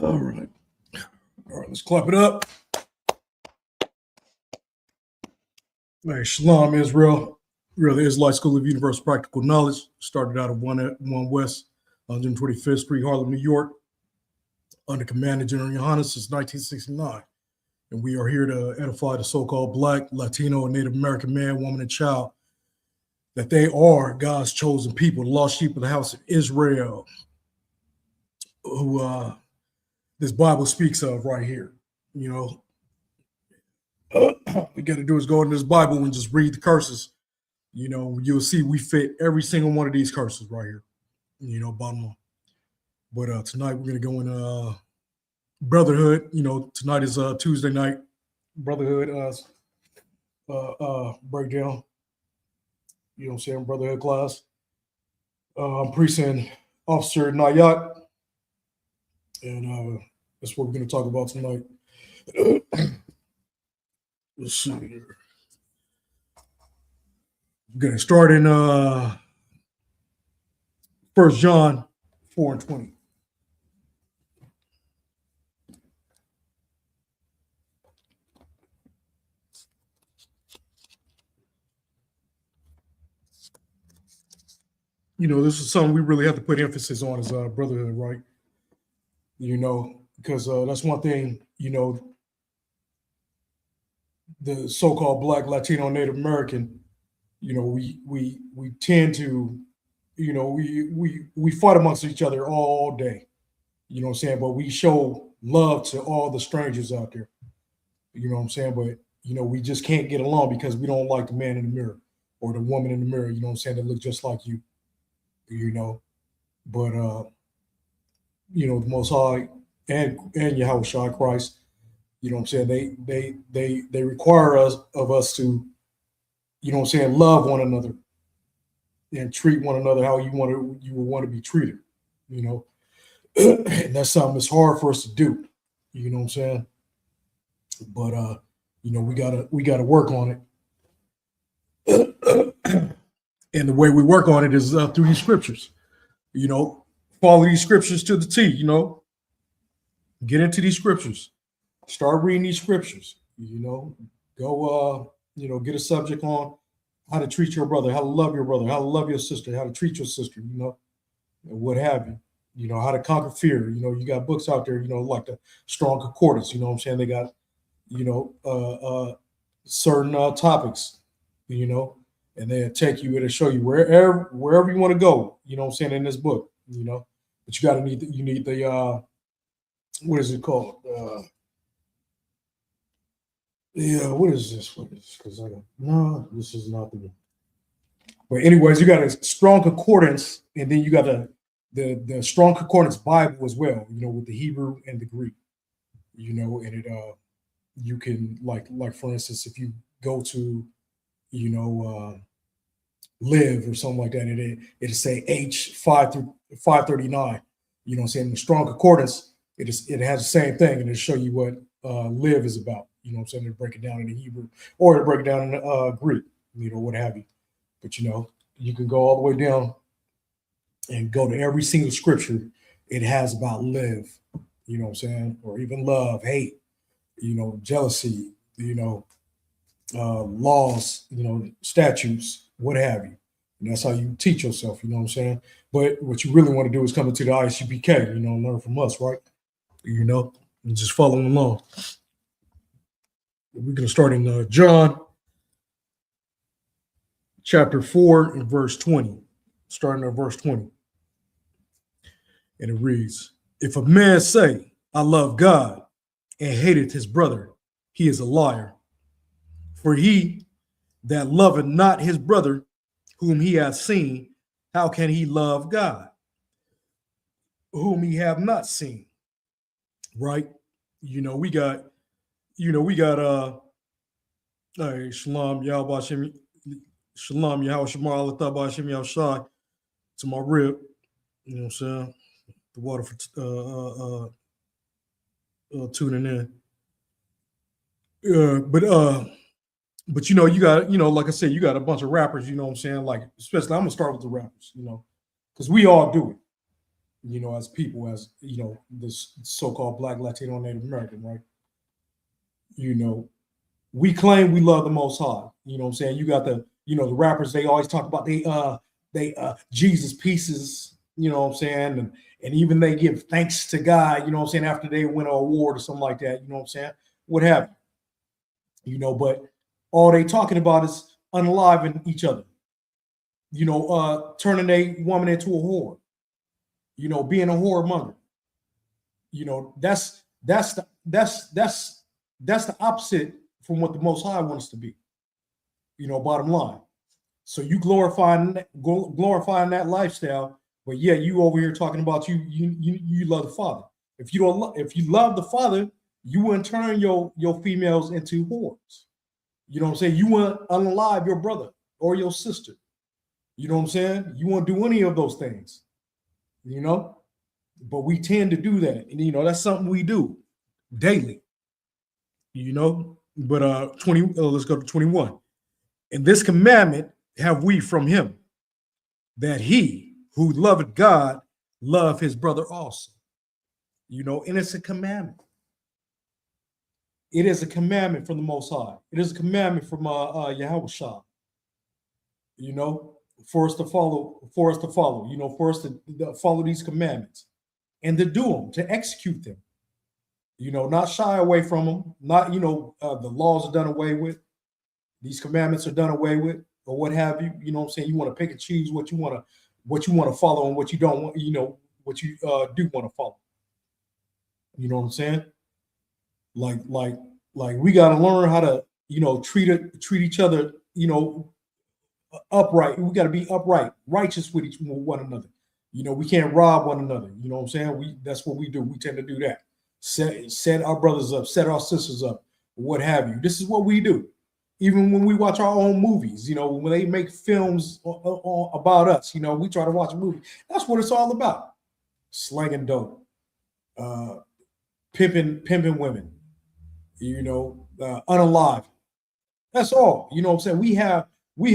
All right. All right, let's clap it up. Hey, Shalom, Israel. Real Israelite School of Universal Practical Knowledge. Started out of 1 West, 125th Street, Harlem, New York, under Commander General Yohannes since 1969. And we are here to edify the so-called Black, Latino, and Native American man, woman, and child, that they are God's chosen people, the lost sheep of the house of Israel, who this Bible speaks of right here. You know, we got to do is go into this Bible and just read the curses. You know, you'll see we fit every single one of these curses right here. You know, bottom line. But tonight we're gonna go in Brotherhood. You know, tonight is Tuesday night. Brotherhood breakdown. You know what I'm saying? Brotherhood class. I'm Precinct Officer Nayat, and that's what we're gonna talk about tonight. Let's see here. We're gonna start in 1 John 4:20. You know, this is something we really have to put emphasis on as brotherhood, right? You know, because that's one thing, you know, the so-called Black, Latino, Native American, you know, we tend to, you know, we fight amongst each other all day. You know what I'm saying? But we show love to all the strangers out there. You know what I'm saying? But you know, we just can't get along because we don't like the man in the mirror or the woman in the mirror, you know what I'm saying, that look just like you. You know. But you know, the Most High and Yahweh Shai Christ, you know what I'm saying, they require us to, you know what I'm saying, love one another and treat one another how you would want to be treated, you know. And that's something that's hard for us to do, you know what I'm saying. But you know, we gotta work on it. And the way we work on it is through these scriptures, you know, follow these scriptures to the T, you know, get into these scriptures, start reading these scriptures, you know, go, you know, get a subject on how to treat your brother, how to love your brother, how to love your sister, how to treat your sister, you know, and what have you know, how to conquer fear. You know, you got books out there, you know, like the Strong Concordance, you know what I'm saying? They got, you know, certain topics, you know, and they'll take you and show you wherever you want to go, you know what I'm saying, in this book, you know. But you need the what is it called? Yeah, what is this? Because no, this is not the one. But anyways, you got a Strong Concordance, and then you got the Strong Concordance Bible as well, you know, with the Hebrew and the Greek, you know, and it you can like for instance, if you go to, you know, live or something like that, it'll say H5 through 539. You know what I'm saying? The Strong Concordance, it has the same thing, and it'll show you what live is about. You know what I'm saying? It'll break it down in the Hebrew, or it'll break it down in Greek, you know, what have you. But you know, you can go all the way down and go to every single scripture it has about live, you know what I'm saying? Or even love, hate, you know, jealousy, you know, laws, you know, statutes, what have you. And that's how you teach yourself, you know what I'm saying? But what you really want to do is come into the ICPK, you know, and learn from us, right? You know, and just following along. We're going to start in John chapter 4 and verse 20, starting at verse 20. And it reads, if a man say, I love God, and hateth his brother, he is a liar. For he that loveth not his brother whom he hath seen, how can he love God whom he have not seen? Right? You know, we got Shalom Yahweh Shem, Shalom Yahweh Shema Allah Taba Shem Yahshai to my rib. You know what I'm saying? The water for tuning in. But you know, you got, you know, like I said, you got a bunch of rappers, you know what I'm saying? Like, especially I'm gonna start with the rappers, you know, because we all do it. as people, as this so-called Black, Latino, Native American, right? You know, we claim we love the Most High. You know what I'm saying? You got the rappers. They always talk about they Jesus pieces. You know what I'm saying? And even they give thanks to God. You know what I'm saying? After they win an award or something like that. You know what I'm saying? What have you? But all they talking about is unaliving each other. Turning a woman into a whore. Being a whoremonger. That's the opposite from what the Most High wants to be. Bottom line. So you glorifying that lifestyle, but yeah, you over here talking about you love the Father. If you love the Father, you wouldn't turn your females into whores. You know what I'm saying? You wouldn't unalive your brother or your sister. You know what I'm saying? You won't do any of those things. But we tend to do that, and that's something we do daily. But 20. Let's go to 21. And this commandment have we from him, that he who loveth God love his brother also. And it's a commandment. It is a commandment from the Most High. It is a commandment from Yahweh Shah. For us to follow. For us to follow these commandments and to do them, to execute them. Not shy away from them. Not the laws are done away with. These commandments are done away with, or what have you. You know what I'm saying? You want to pick and choose what you want to follow and what you don't want. What you do want to follow. You know what I'm saying? Like we got to learn how to treat each other upright. We got to be upright, righteous with one another. We can't rob one another. You know what I'm saying? That's what we do. We tend to do that. Set our brothers up, set our sisters up, what have you. This is what we do. Even when we watch our own movies, when they make films about us, we try to watch a movie. That's what it's all about. Slanging dope, pimping women, unalive. That's all. You know what I'm saying? We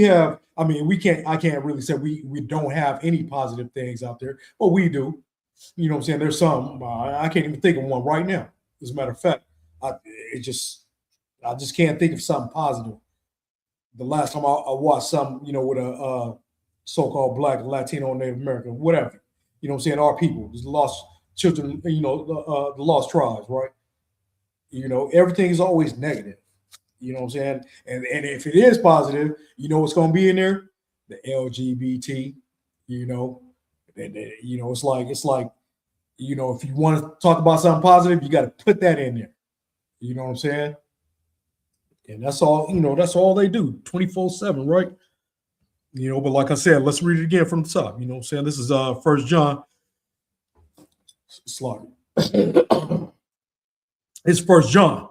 have. I mean, I can't really say we don't have any positive things out there, but we do. You know what I'm saying? There's some. I can't even think of one right now. As a matter of fact, I just can't think of something positive. The last time I watched something, with a so-called Black, Latino, Native American, whatever. You know what I'm saying? Our people, the lost children, the lost tribes, right? Everything is always negative. You know what I'm saying? And if it is positive, what's going to be in there? The LGBT, it's like, if you want to talk about something positive, you got to put that in there. You know what I'm saying? And that's all, that's all they do 24/7, right? But like I said, let's read it again from the top. You know what I'm saying? This is 1 John. Slaughter. It's 1 John,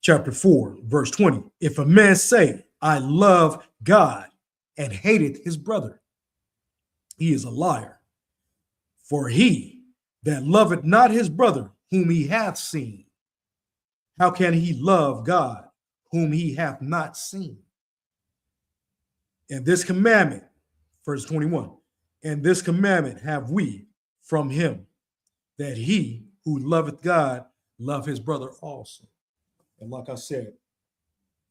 chapter 4, verse 20. If a man say, I love God and hateth his brother, he is a liar. For he that loveth not his brother whom he hath seen, how can he love God whom he hath not seen? And this commandment, verse 21, and this commandment have we from him, that he who loveth God love his brother also. And like I said,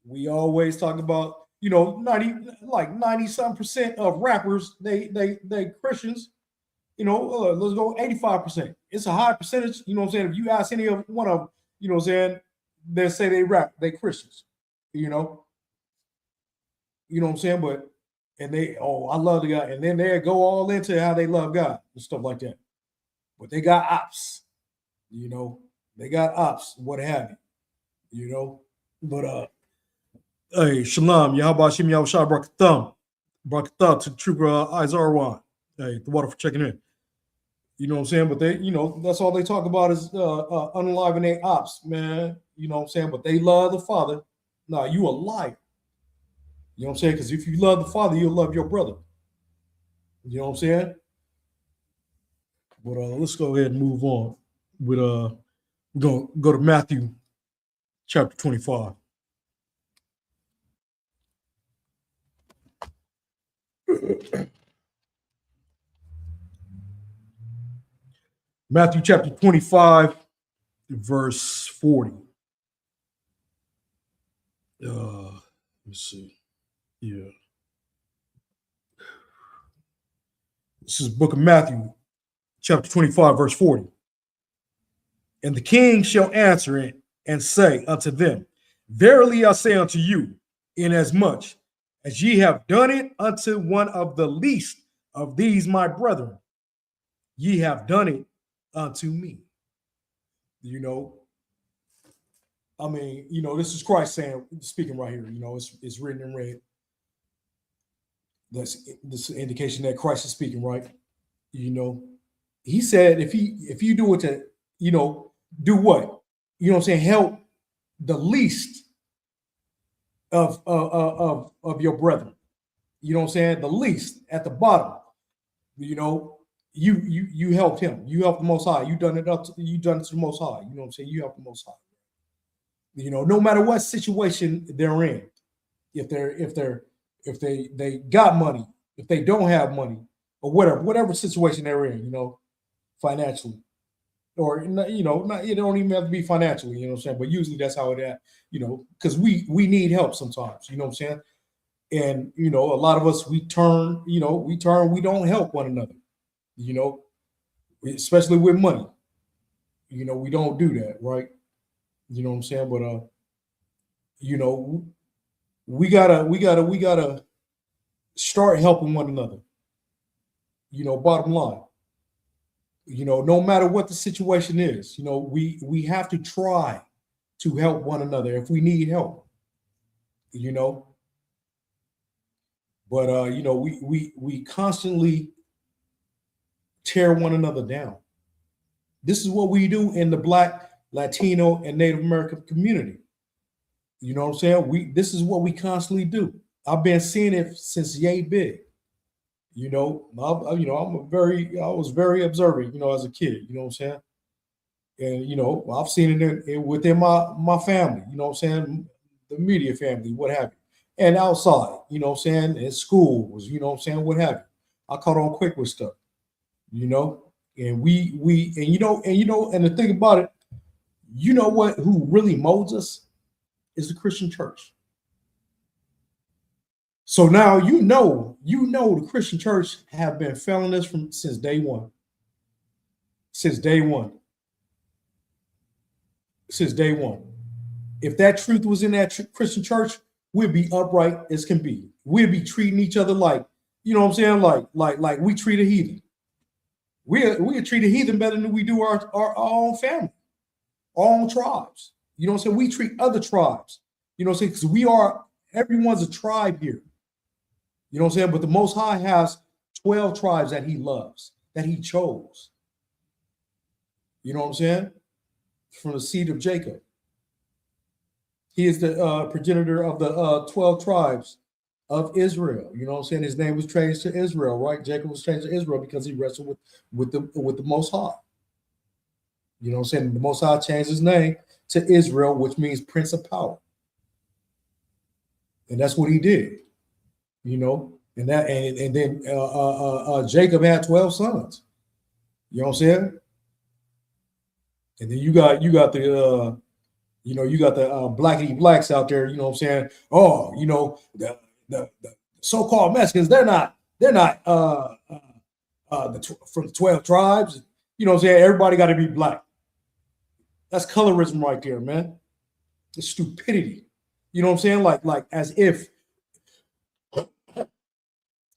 we always talk about, 90% of rappers, they Christians. Let's go 85%. It's a high percentage. You know what I'm saying? If you ask any of one of them, you know what I'm saying, they say they rap, they Christians. You know what I'm saying? But I love the guy, and then they go all into how they love God and stuff like that. But they got ops. They got ops, what have you. But hey, Shalom, Yahweh Shem Yahweh Shah Brakatham. Brakatham to Trooper Izarwan. Hey, the water for checking in. You know what I'm saying? But they, that's all they talk about is unaliving their ops, man. You know what I'm saying? But they love the Father. Nah, you a liar. You know what I'm saying? Because if you love the Father, you'll love your brother. You know what I'm saying? But let's go ahead and move on. With we're gonna go to Matthew chapter 25. Matthew chapter 25, verse 40. Let's see. Yeah. This is book of Matthew, chapter 25, verse 40. And the king shall answer it and say unto them, verily I say unto you, inasmuch as ye have done it unto one of the least of these my brethren, ye have done it unto me. You know, I mean, you know, this is Christ saying, speaking right here. You know, it's written in red. That's this indication that Christ is speaking, right? You know, he said, if you do it to, you know, do what? You know what I'm saying? Help the least of your brethren. You know what I'm saying? The least at the bottom. You know, you helped him. You helped the Most High. You done it to the Most High. You know what I'm saying? You helped the Most High. You know, no matter what situation they're in, if they got money, if they don't have money, or whatever situation they're in, you know, financially, or you know, not, it don't even have to be financially, you know what I'm saying? But usually that's how it, you know, because we need help sometimes, you know what I'm saying? And you know, a lot of us we don't help one another, you know, especially with money. You know, we don't do that, right? You know what I'm saying? But you know, we gotta start helping one another. You know, bottom line. You know, no matter what the situation is, you know, we have to try to help one another if we need help. You know, but you know, we constantly tear one another down. This is what we do in the Black, Latino, and Native American community. You know what I'm saying? This is what we constantly do. I've been seeing it since yay big. You know, I was very observant, you know, as a kid, you know what I'm saying? And, you know, I've seen it within my family, you know what I'm saying? The media family, what have you. And outside, you know what I'm saying? In schools, you know what I'm saying? What have you. I caught on quick with stuff, you know? And and the thing about it, you know what, who really molds us is the Christian church. So now you know the Christian church have been failing this since day one. Since day one. Since day one. If that truth was in that Christian church, we'd be upright as can be. We'd be treating each other like, you know what I'm saying, like we treat a heathen. We treat a heathen better than we do our own family, our own tribes. You know what I'm saying? We treat other tribes. You know what I'm saying? Because everyone's a tribe here. You know what I'm saying? But the Most High has 12 tribes that he loves, that he chose. You know what I'm saying? From the seed of Jacob. He is the progenitor of the 12 tribes of Israel. You know what I'm saying? His name was changed to Israel, right? Jacob was changed to Israel because he wrestled with the Most High. You know what I'm saying? The Most High changed his name to Israel, which means Prince of Power. And that's what he did. You know, and then Jacob had 12 sons. You know what I'm saying? And then you got the blackity blacks out there. You know what I'm saying? Oh, you know, the so-called Mexicans, they're not from the 12 tribes. You know what I'm saying? Everybody got to be black. That's colorism right there, man. It's stupidity. You know what I'm saying? Like as if.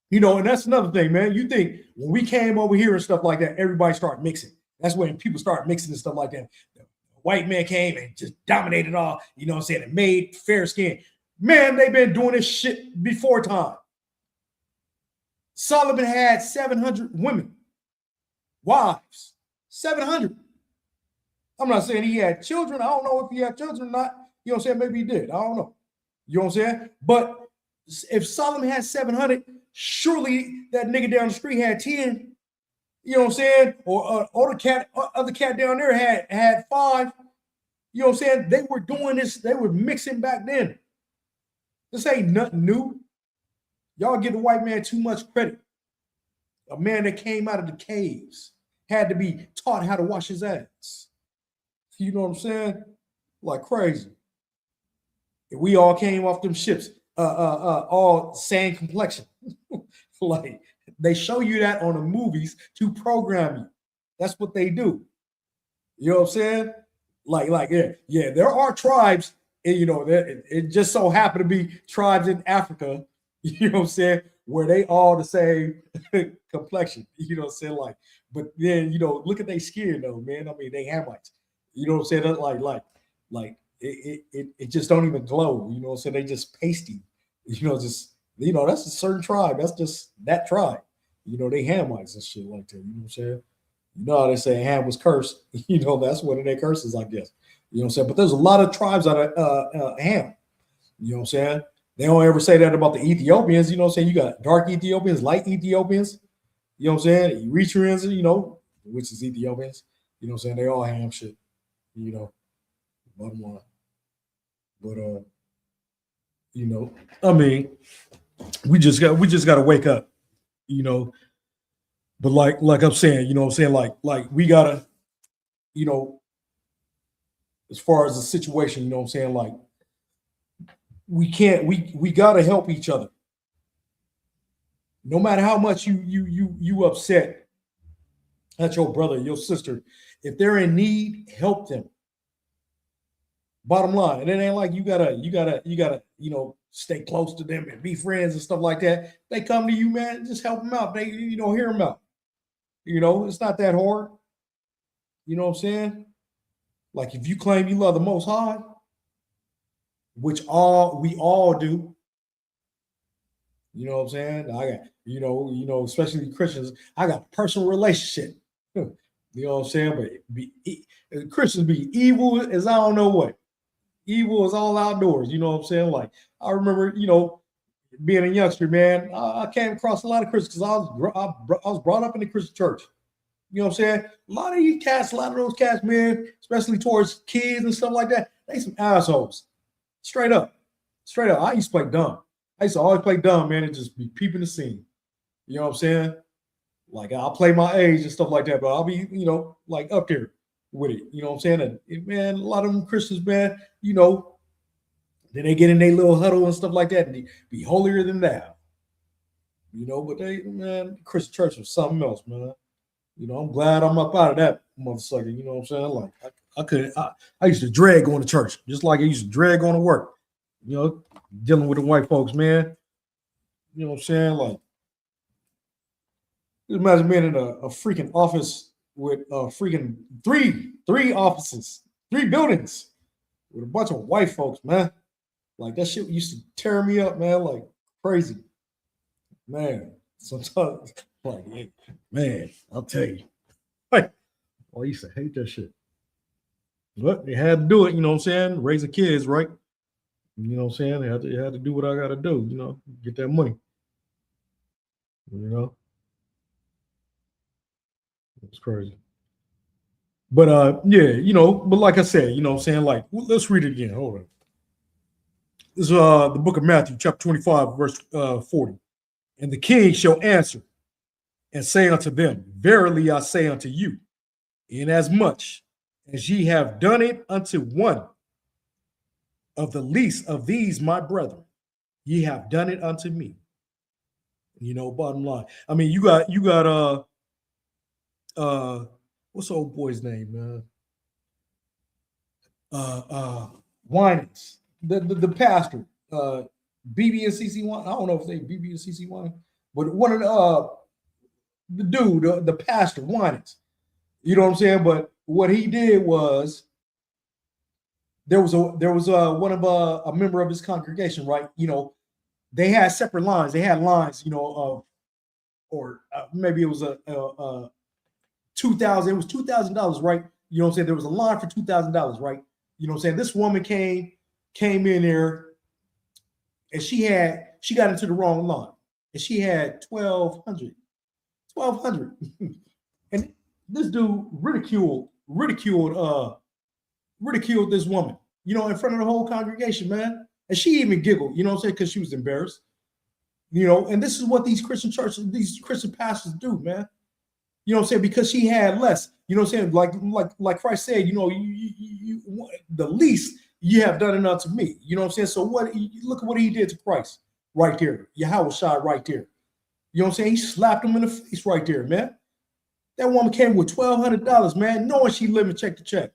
You know, and that's another thing, man. You think when we came over here and stuff like that, everybody started mixing. That's when people start mixing and stuff like that. The white man came and just dominated all, you know what I'm saying, and made fair skin. Man, they've been doing this shit before time. Solomon had 700 women, wives, 700. I'm not saying he had children. I don't know if he had children or not. You know what I'm saying? Maybe he did. I don't know. You know what I'm saying? But if Solomon had 700, surely that nigga down the street had 10. You know what I'm saying? Or other cat down there had 5. You know what I'm saying? They were doing this. They were mixing back then. This ain't nothing new. Y'all give the white man too much credit. A man that came out of the caves had to be taught how to wash his ass. You know what I'm saying? Like crazy. We all came off them ships, all same complexion. Like they show you that on the movies to program you. That's what they do. You know what I'm saying? Yeah. There are tribes, and it just so happened to be tribes in Africa. You know what I'm saying? Where they all the same complexion. You know what I'm saying? Like, but then look at their skin though, man. I mean, they Hamites. You know what I'm saying? That like it just don't even glow. You know what I'm saying? They just pasty. That's a certain tribe. That's just that tribe. They Hamites and shit like that. You know what I'm saying? You know how they say Ham was cursed. That's one of their curses, I guess. You know what I'm saying? But there's a lot of tribes out of Ham. You know what I'm saying? They don't ever say that about the Ethiopians. You know what I'm saying? You got dark Ethiopians, light Ethiopians. You know what I'm saying? Eritreans, which is Ethiopians. You know what I'm saying? They all Ham shit. Bottom line. But I mean, we just got to wake up. But like I'm saying, like we gotta, as far as the situation, I'm saying, like we gotta help each other. No matter how much you upset at your brother, your sister, if they're in need, help them. Bottom line, and it ain't like you gotta stay close to them and be friends and stuff like that. They come to you, man, just help them out. They hear them out. It's not that hard. You know what I'm saying? Like if you claim you love the Most High, which we all do. You know what I'm saying? I got, especially Christians, I got a personal relationship. You know what I'm saying? But Christians be evil as I don't know what. Evil is all outdoors. You know what I'm saying? Like I remember, being a youngster, man, I came across a lot of Christians because I was brought up in the Christian church. You know what I'm saying? A lot of those cats, man, especially towards kids and stuff like that, they some assholes. Straight up. I used to play dumb. I used to always play dumb, man, and just be peeping the scene. You know what I'm saying? Like I'll play my age and stuff like that, but I'll be, like up there with it. You know what I'm saying? And man, a lot of them Christians, man, then they get in their little huddle and stuff like that, and they be holier than thou. But Christian church was something else, man. I'm glad I'm up out of that motherfucker. You know what I'm saying? Like I used to dread going to church, just like I used to dread going to work. Dealing with the white folks, man. You know what I'm saying? Like, just imagine being in a freaking office with freaking three offices, 3 buildings with a bunch of white folks, man. Like that shit used to tear me up, man, like crazy. Man, sometimes like, man, I'll tell you. Like, I used to hate that shit. But they had to do it, you know what I'm saying? Raising kids, right? You know what I'm saying? They had to do what I gotta do, get that money. It's crazy. But but like I said, you know what I'm saying? Like, let's read it again. Hold on. This is the book of Matthew, chapter 25, verse 40. And the king shall answer and say unto them, verily I say unto you, inasmuch as ye have done it unto one of the least of these my brethren, ye have done it unto me. Bottom line. I mean, you got what's the old boy's name, man? Winans, the pastor, BB and CC Wine. I don't know if they BB and CC Wine, but one of the dude, the pastor, Winans. You know what I'm saying? But what he did was there was one of a member of his congregation, right? They had separate lines. They had lines, or maybe it was a $2,000. It was $2,000, right? You know what I'm saying? There was a line for $2,000, right? You know what I'm saying? This woman came in there, and she got into the wrong line, and she had 1,200, and this dude ridiculed this woman, in front of the whole congregation, man. And she even giggled, you know what I'm saying, because she was embarrassed. And this is what these Christian churches, these Christian pastors do, man. You know what I'm saying? Because she had less. You know what I'm saying? Like Christ said, the least you have done it unto me. You know what I'm saying? So look at what he did to Christ right there. Yahweh shot right there. You know what I'm saying? He slapped him in the face right there, man. That woman came with $1,200, man, knowing she living check to check.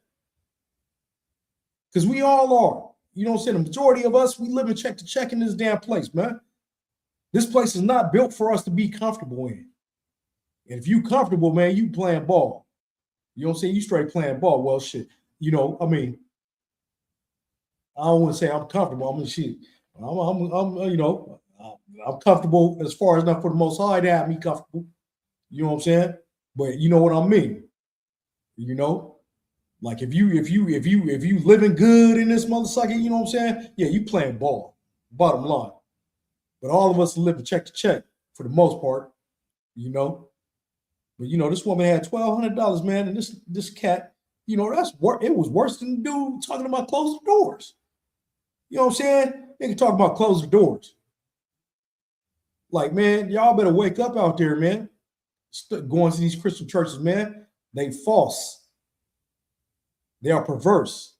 Because we all are. You know what I'm saying? The majority of us, we live in check to check in this damn place, man. This place is not built for us to be comfortable in. And if you comfortable, man, you playing ball. You know what I'm saying? You straight playing ball. Well, shit. I don't want to say I'm comfortable. I mean, shit. I'm comfortable as far as not for the Most High to have me comfortable. You know what I'm saying? But you know what I mean. Like if you living good in this motherfucker, you know what I'm saying? Yeah, you playing ball. Bottom line. But all of us live to check for the most part. But this woman had $1,200, man, and this cat, it was worse than the dude talking about closing doors. You know what I'm saying? They can talk about closing doors. Like, man, y'all better wake up out there, man. Going to these Christian churches, man. They false. They are perverse.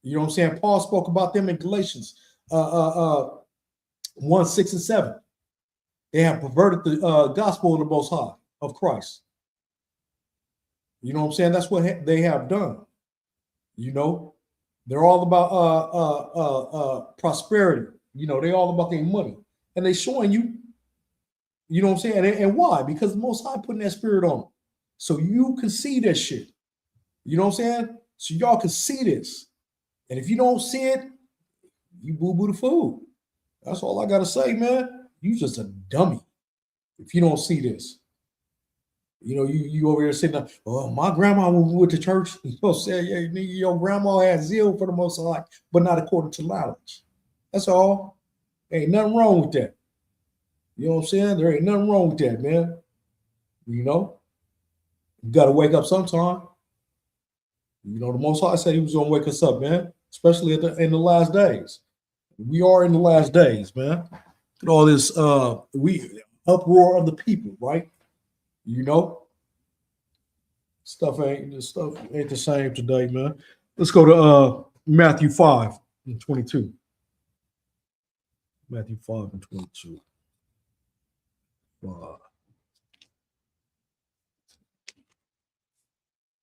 You know what I'm saying? Paul spoke about them in Galatians 1, 6, and 7. They have perverted the gospel of the Most High of Christ. You know what I'm saying? That's what they have done. They're all about prosperity. They all about their money. And they showing you, you know what I'm saying? And why? Because the Most High putting that spirit on them. So you can see that shit. You know what I'm saying? So y'all can see this. And if you don't see it, you boo-boo the fool. That's all I got to say, man. You just a dummy if you don't see this. You over here sitting there, oh, my grandma went to church. You know what I'm saying? Yeah, your grandma had zeal for the Most High, but not according to knowledge. That's all. Ain't nothing wrong with that. You know what I'm saying? There ain't nothing wrong with that, man. You got to wake up sometime. The Most High said he was going to wake us up, man, especially in the last days. We are in the last days, man. Look at all this uproar of the people, right? Stuff ain't the same today, man. Let's go to Matthew 5 and 22. Matthew 5 and 22.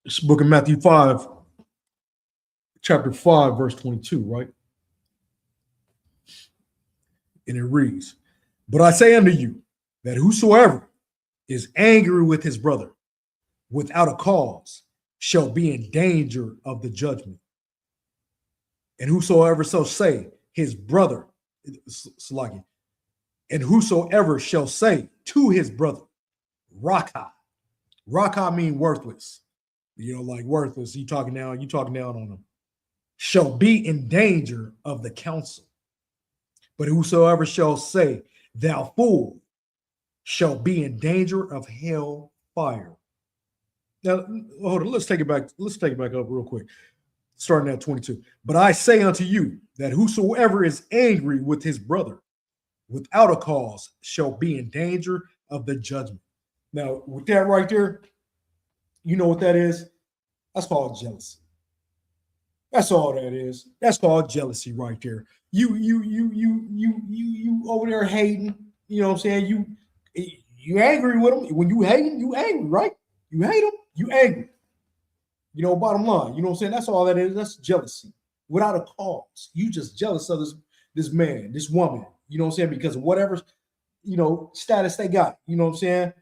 This book of Matthew 5, chapter 5, verse 22, right? And it reads, "But I say unto you that whosoever is angry with his brother without a cause shall be in danger of the judgment. And whosoever shall say his brother, and whosoever shall say to his brother, Raka mean worthless. Like worthless. You talking down on them. Shall be in danger of the council. But whosoever shall say, thou fool, shall be in danger of hell fire." Now, hold on. Let's take it back. Let's take it back up real quick. Starting at 22. "But I say unto you that whosoever is angry with his brother without a cause shall be in danger of the judgment." Now, with that right there, you know what that is? That's called jealousy. That's all that is. That's called jealousy right there. You over there hating. You know what I'm saying? You angry with him. When you hating, you angry, right? You hate him, you angry. Bottom line. You know what I'm saying? That's all that is. That's jealousy without a cause. You just jealous of this man, this woman. You know what I'm saying? Because of whatever status they got. You know what I'm saying?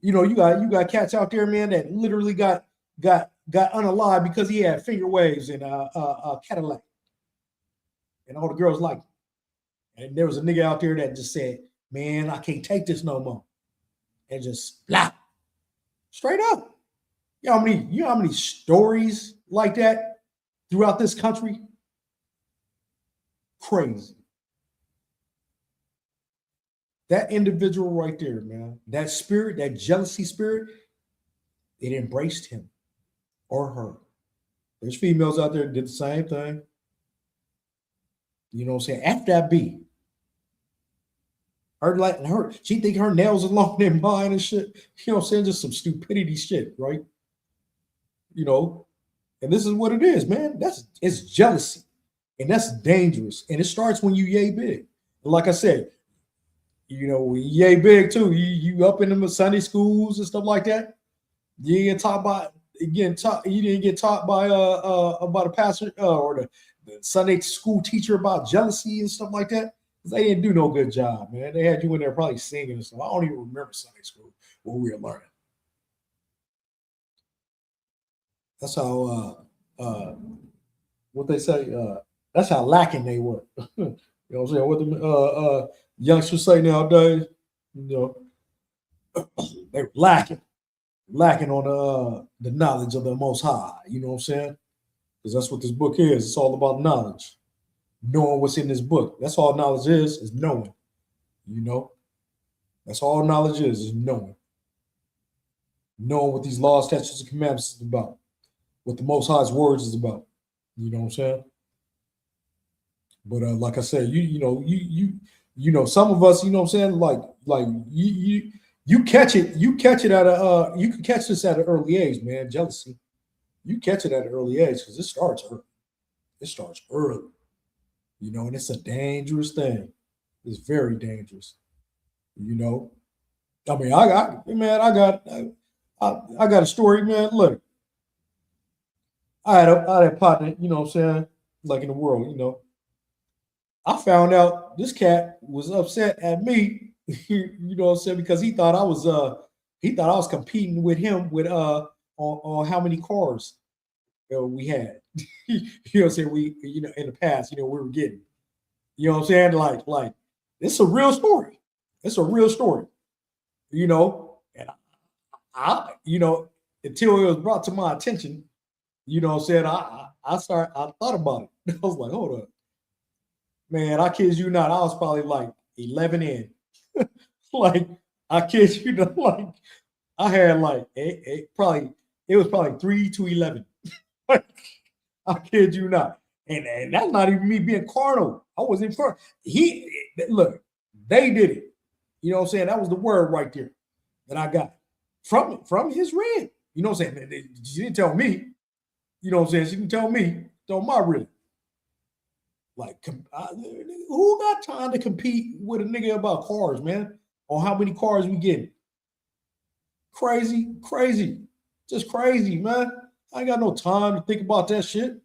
You got cats out there, man, that literally got unalive because he had finger waves and a Cadillac, and all the girls liked him. And there was a nigga out there that just said, "Man, I can't take this no more," and just blah, straight up. You know how many stories like that throughout this country? Crazy. That individual right there, man, that spirit, that jealousy spirit, it embraced him or her. There's females out there that did the same thing. You know what I'm saying? F that B. She think her nails are longer than mine and shit. You know what I'm saying? Just some stupidity shit, right? You know, and this is what it is, man. It's jealousy. And that's dangerous. And it starts when you yay big. And like I said, when you yay big too. You up in the Sunday schools and stuff like that. You get taught by again. You didn't get taught by about a pastor or the Sunday school teacher about jealousy and stuff like that. They didn't do no good job, man. They had you in there probably singing and stuff. I don't even remember Sunday school what we were learning. That's how what they say. That's how lacking they were. You know what I'm saying? What the youngsters say nowadays, they were lacking on the knowledge of the Most High. You know what I'm saying? Because that's what this book is. It's all about knowledge, knowing what's in this book. That's all knowledge is knowing. That's all knowledge is knowing. Knowing what these laws, statutes, and commandments is about, what the Most High's words is about. You know what I'm saying? But like I said, some of us, you know what I'm saying, like you catch it at you can catch this at an early age, man. Jealousy, you catch it at an early age because it starts early. It starts early, and it's a dangerous thing. It's very dangerous, I mean, I got a story, man. Look, I had a partner, you know what I'm saying, like in the world, I found out this cat was upset at me, you know what I'm saying, because he thought I was competing with him with on how many cars we had. You know what I'm saying? We in the past, we were getting. You know what I'm saying? Like it's a real story. It's a real story. And I until it was brought to my attention, you know what I'm saying, I thought about it. I was like, hold up. Man, I kid you not, I was probably like 11 in. Like, I kid you not, like, I had like it was probably 3 to 11. I kid you not. And that's not even me being carnal. I wasn't carnal. Look, they did it. You know what I'm saying? That was the word right there that I got from his rib. You know what I'm saying? She didn't tell me. You know what I'm saying? She didn't tell me. Told my rib. Like, who got time to compete with a nigga about cars, man? On how many cars we getting? Crazy, just crazy, man. I ain't got no time to think about that shit.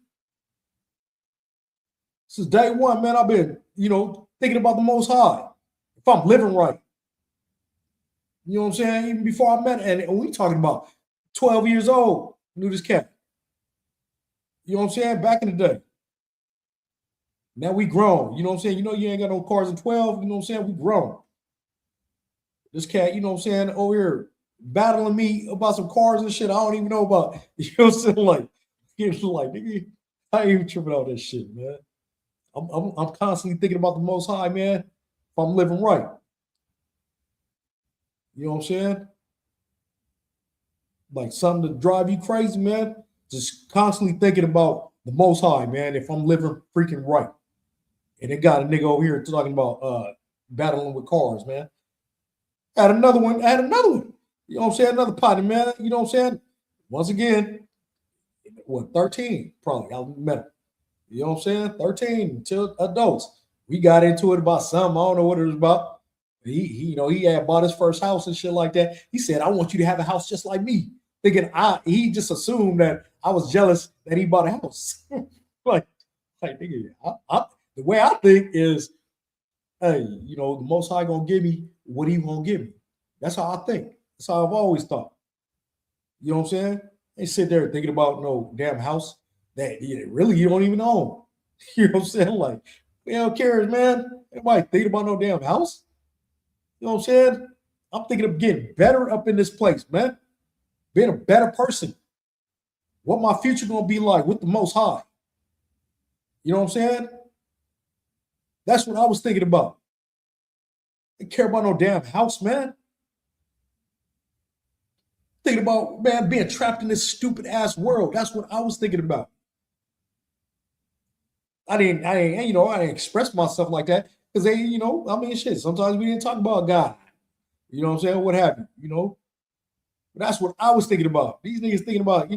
Since day one, man, I've been, thinking about the Most High. If I'm living right, you know what I'm saying? Even before I met, and we talking about 12 years old, knew this cat. You know what I'm saying? Back in the day. Now we grown. You know what I'm saying? You ain't got no cars in 12. You know what I'm saying? We grown. This cat, you know what I'm saying, over here battling me about some cars and shit I don't even know about. You know what I'm saying? Like, nigga, I ain't even tripping out this shit, man. I'm constantly thinking about the Most High, man. If I'm living right. You know what I'm saying? Like something to drive you crazy, man. Just constantly thinking about the Most High, man. If I'm living freaking right. And it got a nigga over here talking about battling with cars, man. I had another one. You know what I'm saying? Another partner, man. You know what I'm saying? Once again, 13, probably. I met him. You know what I'm saying? 13 until adults. We got into it about something. I don't know what it was about. He had bought his first house and shit like that. He said, I want you to have a house just like me. Thinking he just assumed that I was jealous that he bought a house. like nigga, the way I think is, hey, the Most High gonna give me what he gonna give me. That's how I think. That's how I've always thought. You know what I'm saying? They sit there thinking about no damn house that really you don't even own. You know what I'm saying? Like, who cares, man? Everybody thinking about no damn house. You know what I'm saying? I'm thinking of getting better up in this place, man. Being a better person. What my future gonna be like with the Most High. You know what I'm saying? That's what I was thinking about. I didn't care about no damn house, man. Thinking about, man, being trapped in this stupid ass world. That's what I was thinking about. I didn't express myself like that Because they, I mean, shit, sometimes we didn't talk about God. You know what I'm saying? What happened? But that's what I was thinking about. These niggas thinking about, I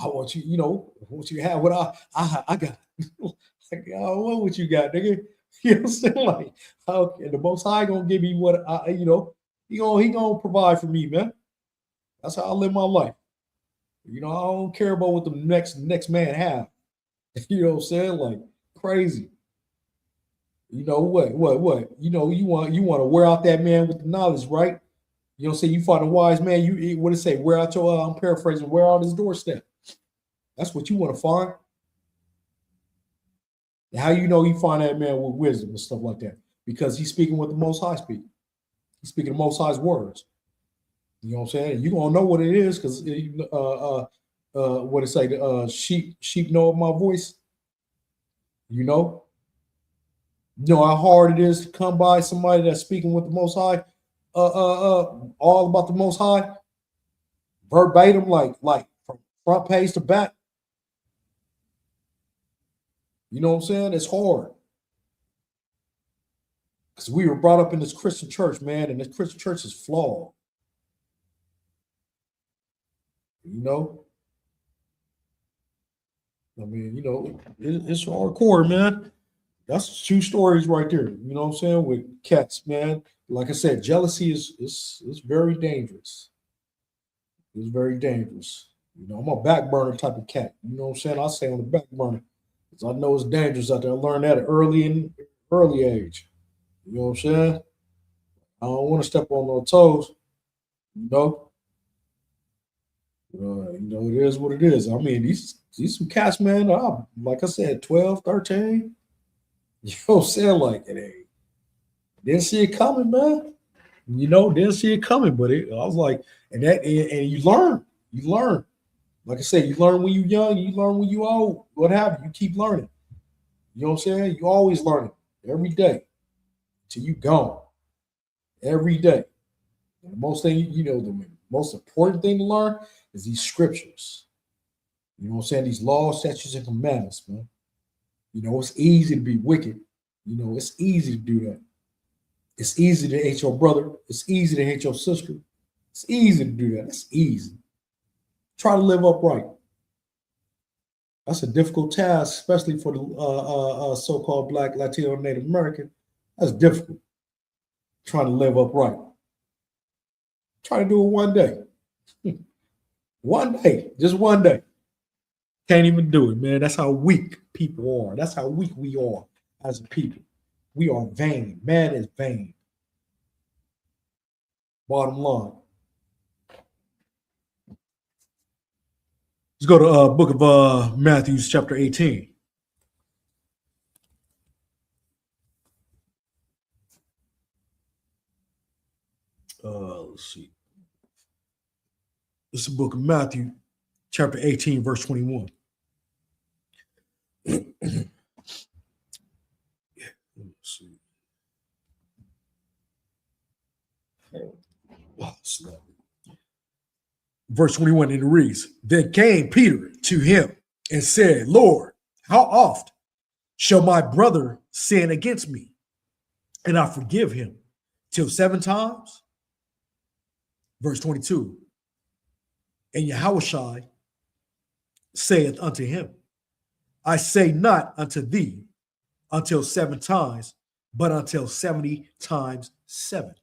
want you, I want you to have what I got. Like, I want what you got, nigga. You know what I'm saying? Like, okay, the Most High gonna give me what he gonna provide for me, man. That's how I live my life. I don't care about what the next man have. You know what I'm saying? Like crazy. You know what? You want to wear out that man with the knowledge, right? You know what I'm saying? You find a wise man, you what it say? Wear out your I'm paraphrasing, wear out his doorstep. That's what you want to find. And how you find that man with wisdom and stuff like that? Because he's speaking with the Most High speaking. He's speaking the Most High's words. You know what I'm saying? You're gonna know what it is because what it say? Sheep know my voice. You know how hard it is to come by somebody that's speaking with the Most High, all about the Most High, verbatim, like from front page to back. You know what I'm saying? It's hard because we were brought up in this Christian church, man, and this Christian church is flawed. I mean, it's hardcore, man. That's two stories right there. You know what I'm saying? With cats, man. Like I said, jealousy is very dangerous. It's very dangerous. I'm a back burner type of cat. You know what I'm saying? I stay on the back burner because I know it's dangerous out there. I learned that at early age. You know what I'm saying? I don't want to step on no toes. You know. It is what it is. I mean, these some cats, man. Like I said, 12, 13. You know what I'm saying? Like, didn't see it coming, man. Didn't see it coming, but I was like, and you learn. You learn. Like I said, you learn when you're young, you learn when you're old. What have you keep learning. You know what I'm saying? You always learning every day till you gone. Every day. And the most thing, the most important thing to learn is these scriptures. You know what I'm saying? These laws, statutes, and commandments, man. It's easy to be wicked. It's easy to do that. It's easy to hate your brother. It's easy to hate your sister. It's easy to do that. It's easy. Try to live upright. That's a difficult task, especially for the so-called Black, Latino, Native American. That's difficult. Trying to live upright. Try to do it one day. One day. Just one day. Can't even do it, man. That's how weak people are. That's how weak we are as a people. We are vain. Man is vain. Bottom line. Let's go to book of Matthew, chapter 18. Let's see. This is the book of Matthew, chapter 18, verse 21. Let's see. Verse 21, and it reads, Then came Peter to him and said, Lord, how oft shall my brother sin against me, and I forgive him? Till 7 times? Verse 22, and Yahushua saith unto him, I say not unto thee until 7 times, but until 70 times 7.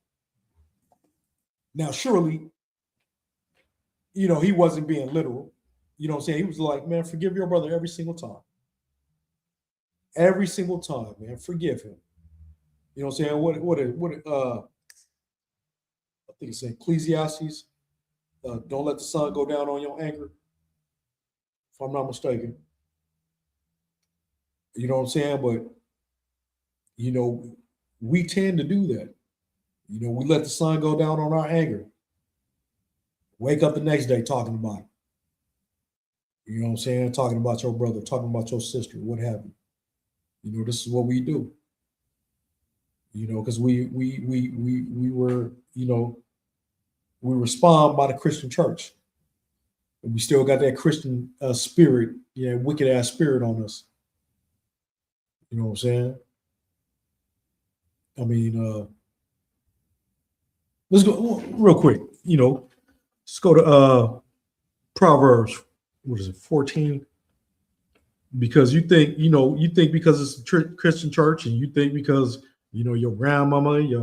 Now, surely, he wasn't being literal. You know what I'm saying? He was like, man, forgive your brother every single time. Every single time, man, forgive him. You know what I'm saying? I think it's Ecclesiastes. Don't let the sun go down on your anger, if I'm not mistaken. You know what I'm saying? But, we tend to do that. We let the sun go down on our anger. Wake up the next day talking about it. You know what I'm saying? Talking about your brother, talking about your sister, what have you. This is what we do. Because we were, we respond by the Christian church. And we still got that Christian spirit, wicked ass spirit on us. You know what I'm saying? I mean, let's go real quick. Let's go to Proverbs. What is it? 14. Because you think because it's a Christian church, and you think because your grandmama, I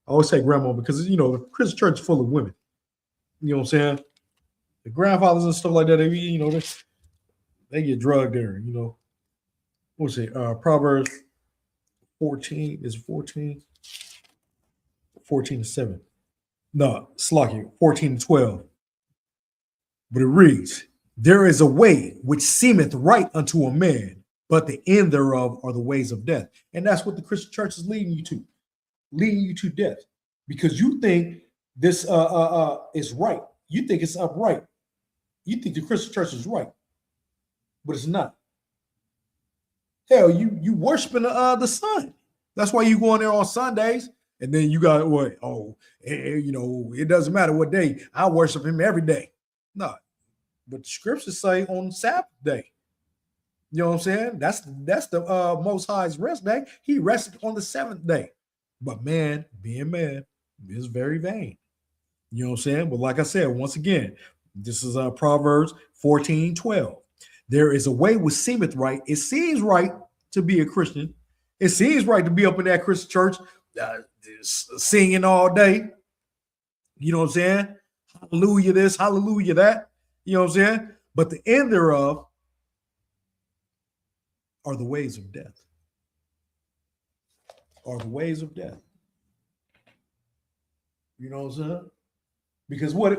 always say grandmama because the Christian church is full of women. You know what I'm saying? The grandfathers and stuff like that, they get drugged there. What's it? Proverbs 14 is 14, 14 to 7. No, Slocky, 14 to 12. But it reads, there is a way which seemeth right unto a man, but the end thereof are the ways of death. And that's what the Christian church is leading you to death. Because you think this is right. You think it's upright. You think the Christian church is right, but it's not. Hell, you worshiping the sun. That's why you go in there on Sundays, and then you got what? Oh, it doesn't matter what day. I worship him every day. No, but the scriptures say on Sabbath day. You know what I'm saying? That's the Most High's rest day. He rested on the seventh day. But man, being man, is very vain. You know what I'm saying? But like I said, once again, this is Proverbs 14:12. There is a way which seemeth right. It seems right to be a Christian. It seems right to be up in that Christian church singing all day. You know what I'm saying? Hallelujah this, hallelujah that. You know what I'm saying? But the end thereof are the ways of death. Are the ways of death. You know what I'm saying? Because what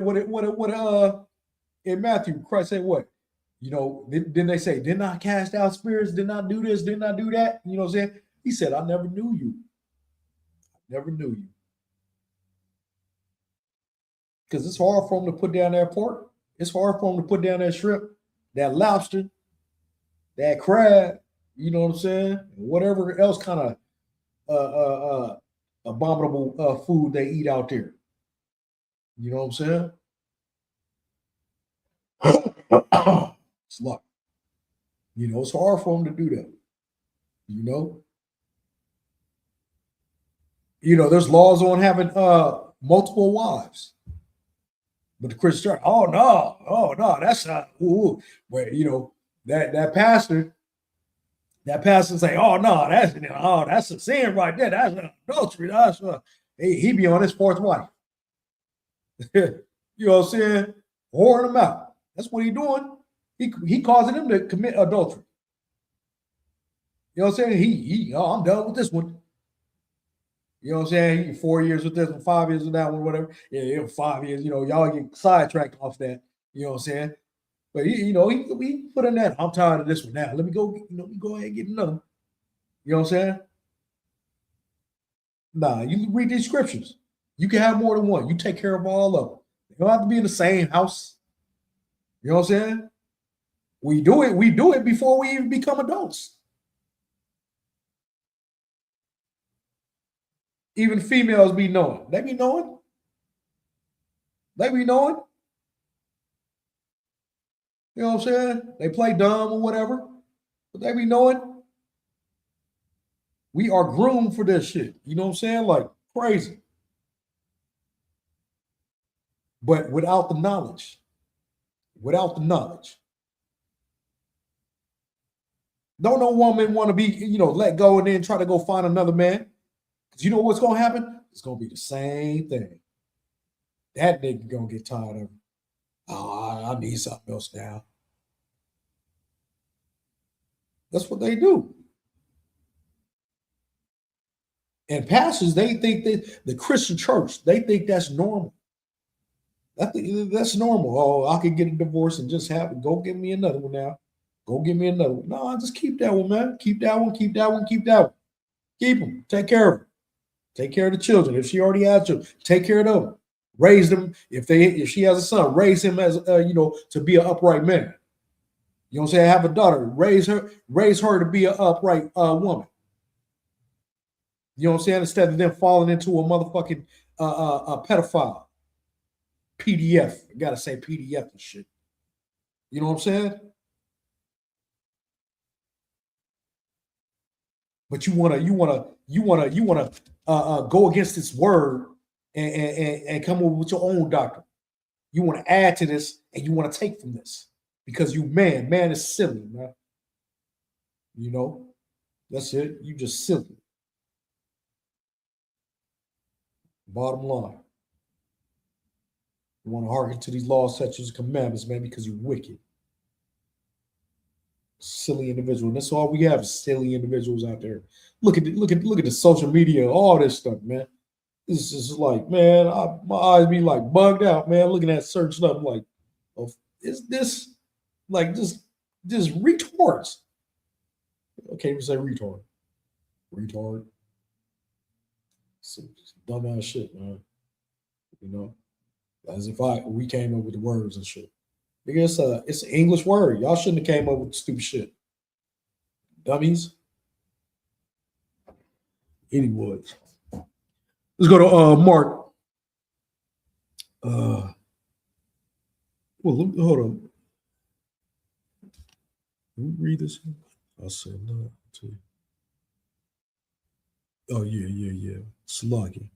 in Matthew, Christ said what? Didn't they say, did not cast out spirits, did not do this, did not do that? You know what I'm saying? He said, I never knew you. Never knew you. Because it's hard for them to put down that pork. It's hard for them to put down that shrimp, that lobster, that crab, you know what I'm saying? Whatever else kind of abominable food they eat out there. You know what I'm saying? It's luck. It's hard for them to do that. There's laws on having multiple wives. But the Christian church, oh no, that's not. Where that pastor say, oh no, that's a sin right there. That's adultery. That's he be on his fourth wife. You know what I'm saying? Whoring them out. That's what he doing. He causing them to commit adultery. You know what I'm saying? I'm done with this one. You know what I'm saying? 4 years with this one, 5 years with that one, whatever. Yeah, 5 years. Y'all get sidetracked off that. You know what I'm saying? But he put in that. I'm tired of this one now. Let me go. Go ahead and get another. You know what I'm saying? Nah, you read these scriptures. You can have more than one. You take care of all of them. You don't have to be in the same house. You know what I'm saying? We do it before we even become adults. Even females be knowing. They be knowing. They be knowing. You know what I'm saying? They play dumb or whatever, but they be knowing. We are groomed for this shit. You know what I'm saying? Like crazy. But without the knowledge. Don't no woman want to be, let go and then try to go find another man. Because you know what's going to happen? It's going to be the same thing. That nigga going to get tired of it. Oh, I need something else now. That's what they do. And pastors, they think that the Christian church, they think that's normal. That's normal. Oh, I could get a divorce and just have it. Go get me another one now. Go get me another one. No, just keep that one, man. Keep that one, keep that one, keep that one. Keep them. Take care of them. Take care of the children. If she already has children, take care of them. Raise them. If she has a son, raise him as to be an upright man. You know what I'm saying? Have a daughter. Raise her to be an upright woman. You know what I'm saying? Instead of them falling into a motherfucking a pedophile. PDF. I gotta say PDF and shit. You know what I'm saying? but you wanna go against this word and come up with your own doctrine. You want to add to this and you want to take from this because man is silly, man. You know, that's it. You just silly. Bottom line. You want to hearken to these laws, statutes, and commandments, man, because you're wicked. Silly individual. And that's all we have is silly individuals out there. Look at the social media, all this stuff, man. It's just like, man, my eyes be like bugged out, man, looking at certain stuff. Like, oh, is this like just retards? I can't even say retard. Retard. Some dumbass shit, man. You know, as if we came up with the words and shit. Because it's an English word. Y'all shouldn't have came up with stupid shit. Dummies. Anyways. Let's go to Mark. Well, hold on. Let me read this. I'll say no to you. Oh, yeah. Sluggy.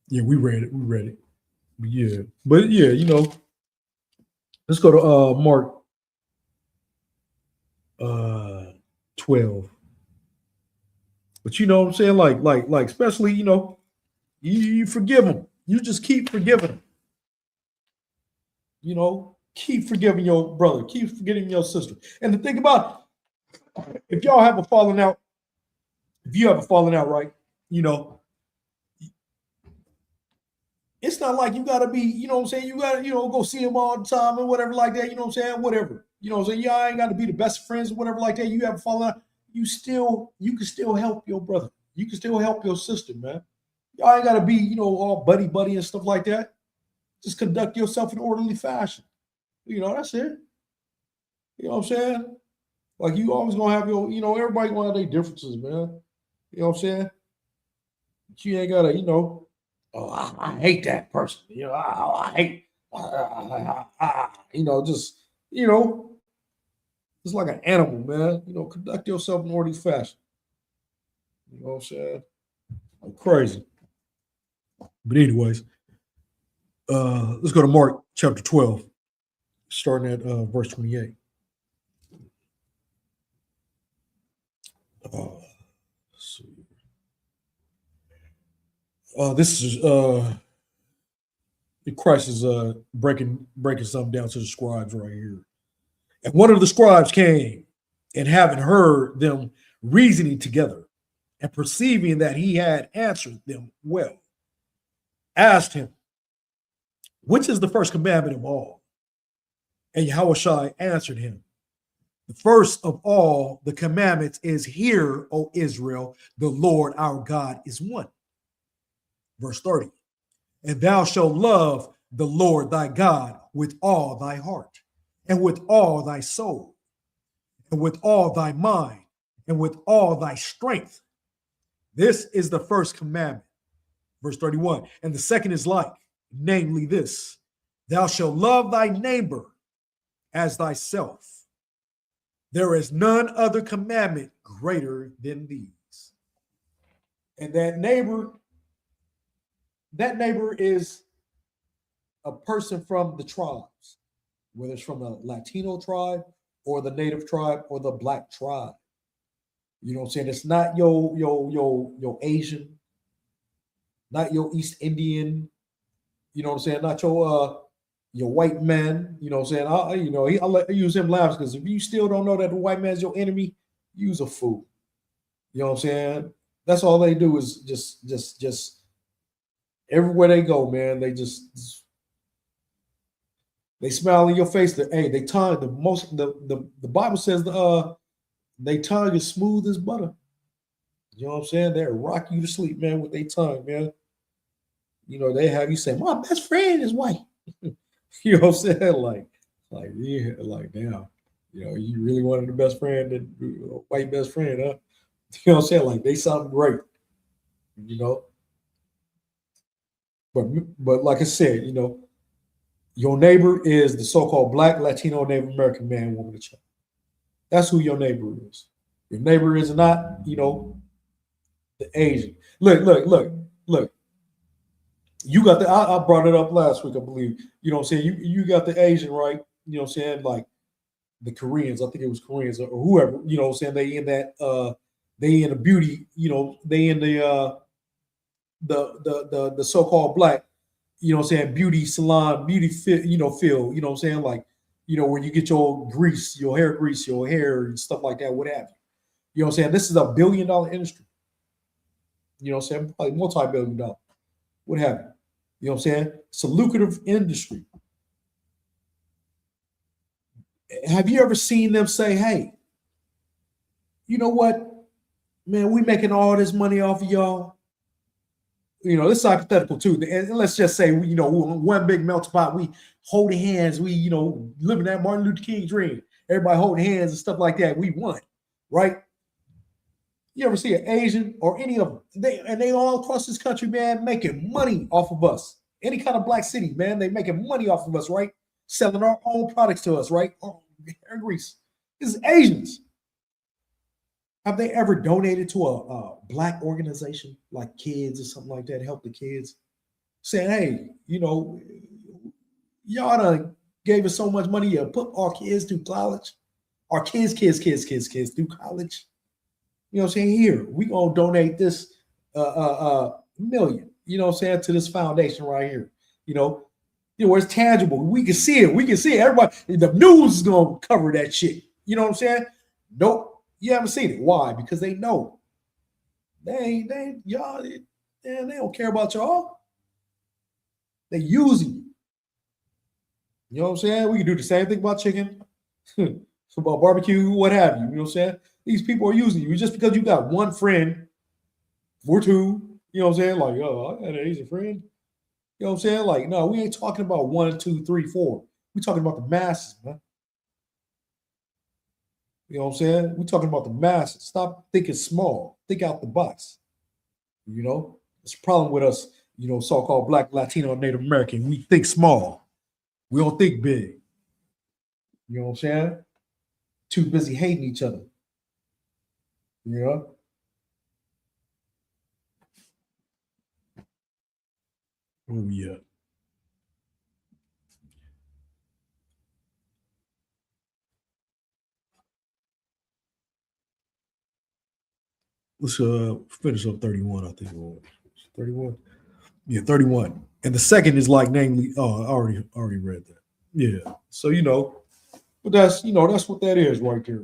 Yeah, we read it. Yeah. But yeah, you know, let's go to Mark 12. But you know what I'm saying? Like, especially, you know, you forgive them. You just keep forgiving them. You know, keep forgiving your brother. Keep forgiving your sister. And the thing about it, if y'all have a falling out, right, you know, it's not like you got to be, you know what I'm saying? You got to, you know, go see them all the time and whatever like that. You know what I'm saying? Whatever. You know what I'm saying? Y'all ain't got to be the best friends or whatever like that. You have a falling out. You can still help your brother. You can still help your sister, man. Y'all ain't got to be, you know, all buddy and stuff like that. Just conduct yourself in an orderly fashion. You know, that's it. You know what I'm saying? Like, you always going to have your, you know, everybody going to have their differences, man. You know what I'm saying? But you ain't got to, you know, oh, I hate that person. You know, I hate, you know, just, you know, it's like an animal, man. You know, conduct yourself in an orderly fashion. You know what I'm saying? I'm crazy. But anyways, let's go to Mark chapter 12, starting at verse 28. This is Christ is breaking something down to the scribes right here. And one of the scribes came, and having heard them reasoning together, and perceiving that he had answered them well, asked him, which is the first commandment of all? And Yahushua answered him, the first of all the commandments is, hear, O Israel, the Lord our God is one. Verse 30, and thou shalt love the Lord thy God with all thy heart, and with all thy soul, and with all thy mind, and with all thy strength. This is the first commandment. Verse 31, and the second is like, namely this, thou shalt love thy neighbor as thyself. There is none other commandment greater than these. And that neighbor is a person from the tribes, whether it's from the Latino tribe or the native tribe or the black tribe. You know what I'm saying? It's not your Asian, not your East Indian, you know what I'm saying? Not your white man, you know what I'm saying? I'll use him last, because if you still don't know that the white man's your enemy, use a fool. You know what I'm saying? That's all they do is just everywhere they go, man, they just they smile in your face. They tongue the Bible says they tongue is smooth as butter. You know what I'm saying? They'll rock you to sleep, man, with their tongue, man. You know, they have you say, my best friend is white. You know what I'm saying? Like, yeah, like, damn, you know, you really wanted the best friend, white best friend, huh? You know what I'm saying? Like, they something great, you know. But like I said, you know, your neighbor is the so-called black, Latino, Native American man, woman, and child. That's who your neighbor is. Your neighbor is not, you know, The Asian. Look. You got the. I brought it up last week, I believe. You know what I'm saying? You got the Asian, right? You know what I'm saying? Like the Koreans. I think it was Koreans or whoever. You know what I'm saying? They in that. They in the beauty. You know, they in the so-called black, you know what I'm saying, beauty salon, beauty fit, field, you know what I'm saying? Like, where you get your grease, your hair grease, your hair and stuff like that, what have you. You know what I'm saying? This is $1 billion industry. You know what I'm saying? Probably multi-billion dollar, what have you. You know what I'm saying? It's a lucrative industry. Have you ever seen them say, hey, you know what, man, we making all this money off of y'all. This is hypothetical too. And let's just say, one big melting pot, we holding hands, we, living that Martin Luther King dream. Everybody holding hands and stuff like that. We won, right? You ever see an Asian or any of them? They all across this country, man, making money off of us. Any kind of black city, man, they making money off of us, right? Selling our own products to us, right? Hair grease. This is Asians. Have they ever donated to a black organization like kids or something like that, help the kids? Saying, hey, y'all done gave us so much money to put our kids through college. Our kids through college. You know what I'm saying? Here, we gonna donate this million, you know what I'm saying, to this foundation right here. Where it's tangible. We can see it. Everybody, the news is gonna cover that shit. You know what I'm saying? Nope. You haven't seen it. Why? Because they know. They don't care about y'all. They using you. You know what I'm saying? We can do the same thing about chicken, about barbecue, what have you. You know what I'm saying? These people are using you. Just because you got one friend or two, you know what I'm saying? Like, oh, I got an Asian friend. You know what I'm saying? Like, no, we ain't talking about 1, 2, 3, 4. We're talking about the masses, man. You know what I'm saying? We're talking about the masses. Stop thinking small. Think out the box. It's a problem with us, so-called black, Latino, Native American. We think small. We don't think big. You know what I'm saying? Too busy hating each other. Oh, yeah. Let's finish up 31, I think it was. 31? Yeah, 31. And the second is like namely, oh, I already read that. Yeah. So but that's what that is right there.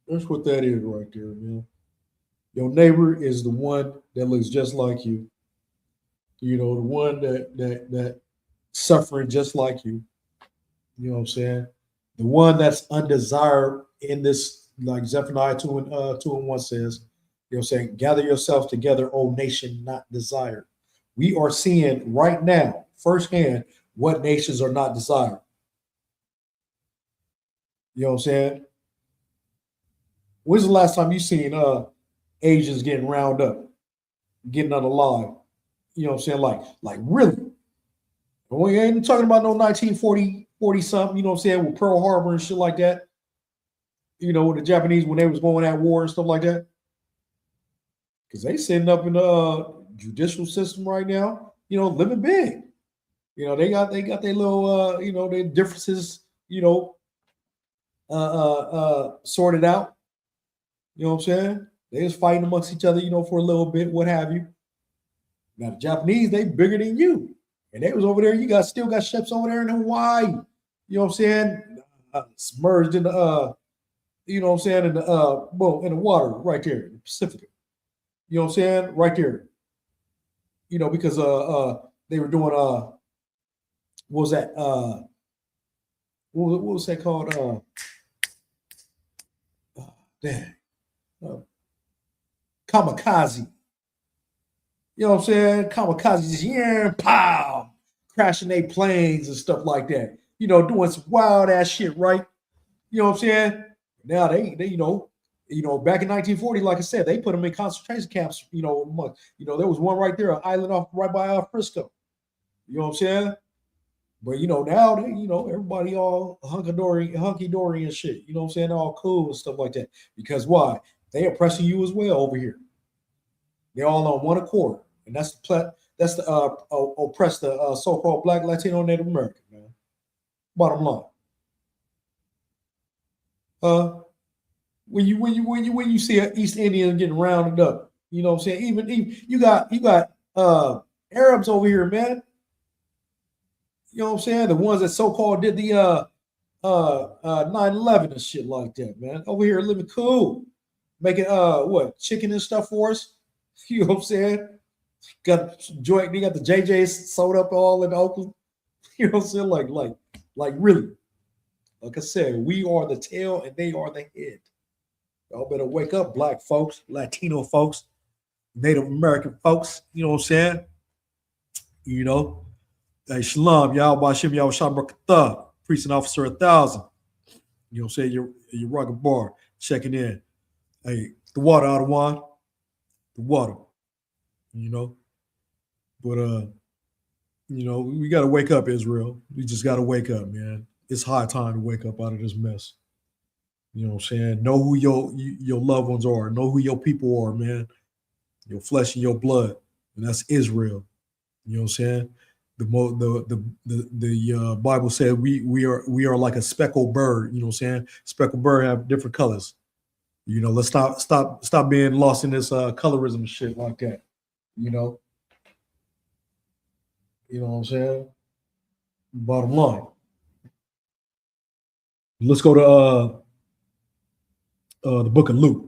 That's what that is right there, man. Your neighbor is the one that looks just like you. The one that suffering just like you. You know what I'm saying? The one that's undesired in this, like Zephaniah 2:1 says, you know what I'm saying? Gather yourselves together, O nation not desired. We are seeing right now, firsthand, what nations are not desired. You know what I'm saying? When's the last time you seen Asians getting round up, getting unalive? You know what I'm saying? Like really? We ain't talking about no 1940 something, you know what I'm saying, with Pearl Harbor and shit like that. With the Japanese when they was going at war and stuff like that. Because they sitting up in the judicial system right now, living big. They got their little their differences, sorted out. You know what I'm saying? They was fighting amongst each other, for a little bit, what have you. Now the Japanese, they bigger than you. And they was over there, still got ships over there in Hawaii. You know what I'm saying? Submerged in the you know what I'm saying, in the in the water right there, in the Pacific. You know what I'm saying? Right there. Because they were doing what was that? What was that called? Damn. Kamikaze. You know what I'm saying? Kamikaze just pow, crashing their planes and stuff like that. Doing some wild ass shit, right? You know what I'm saying? Now they back in 1940, like I said, they put them in concentration camps. There was one right there, an island off right by Frisco. You know what I'm saying? But now they, everybody all hunky dory and shit. You know what I'm saying? All cool and stuff like that. Because why? They oppressing you as well over here. They're all on one accord, and that's the oppress the so-called Black, Latino, Native American, man. Bottom line. When you see an East Indian getting rounded up, you know what I'm saying? Even you got Arabs over here, man. You know what I'm saying? The ones that so-called did the 9/11 and shit like that, man. Over here living cool. Making chicken and stuff for us. You know what I'm saying? Got joint, they got the JJ's sold up all in Oakland. You know what I'm saying? Like really. Like I said, we are the tail and they are the head. Y'all better wake up, Black folks, Latino folks, Native American folks. You know what I'm saying? You know, hey, shalom, y'all, Bashim, y'all, Shabrakatah, priest and officer 1,000. You know what I'm saying? Your rugged bar checking in. Hey, the water, Adawan, the water. You know, but you know, we got to wake up, Israel. We just got to wake up, man. It's high time to wake up out of this mess. You know what I'm saying? Know who your loved ones are. Know who your people are, man. Your flesh and your blood, and that's Israel. You know what I'm saying? The Bible said we are like a speckled bird. You know what I'm saying? Speckled bird have different colors. You know, let's stop being lost in this colorism shit like that. You know what I'm saying? Bottom line. Let's go to the book of Luke.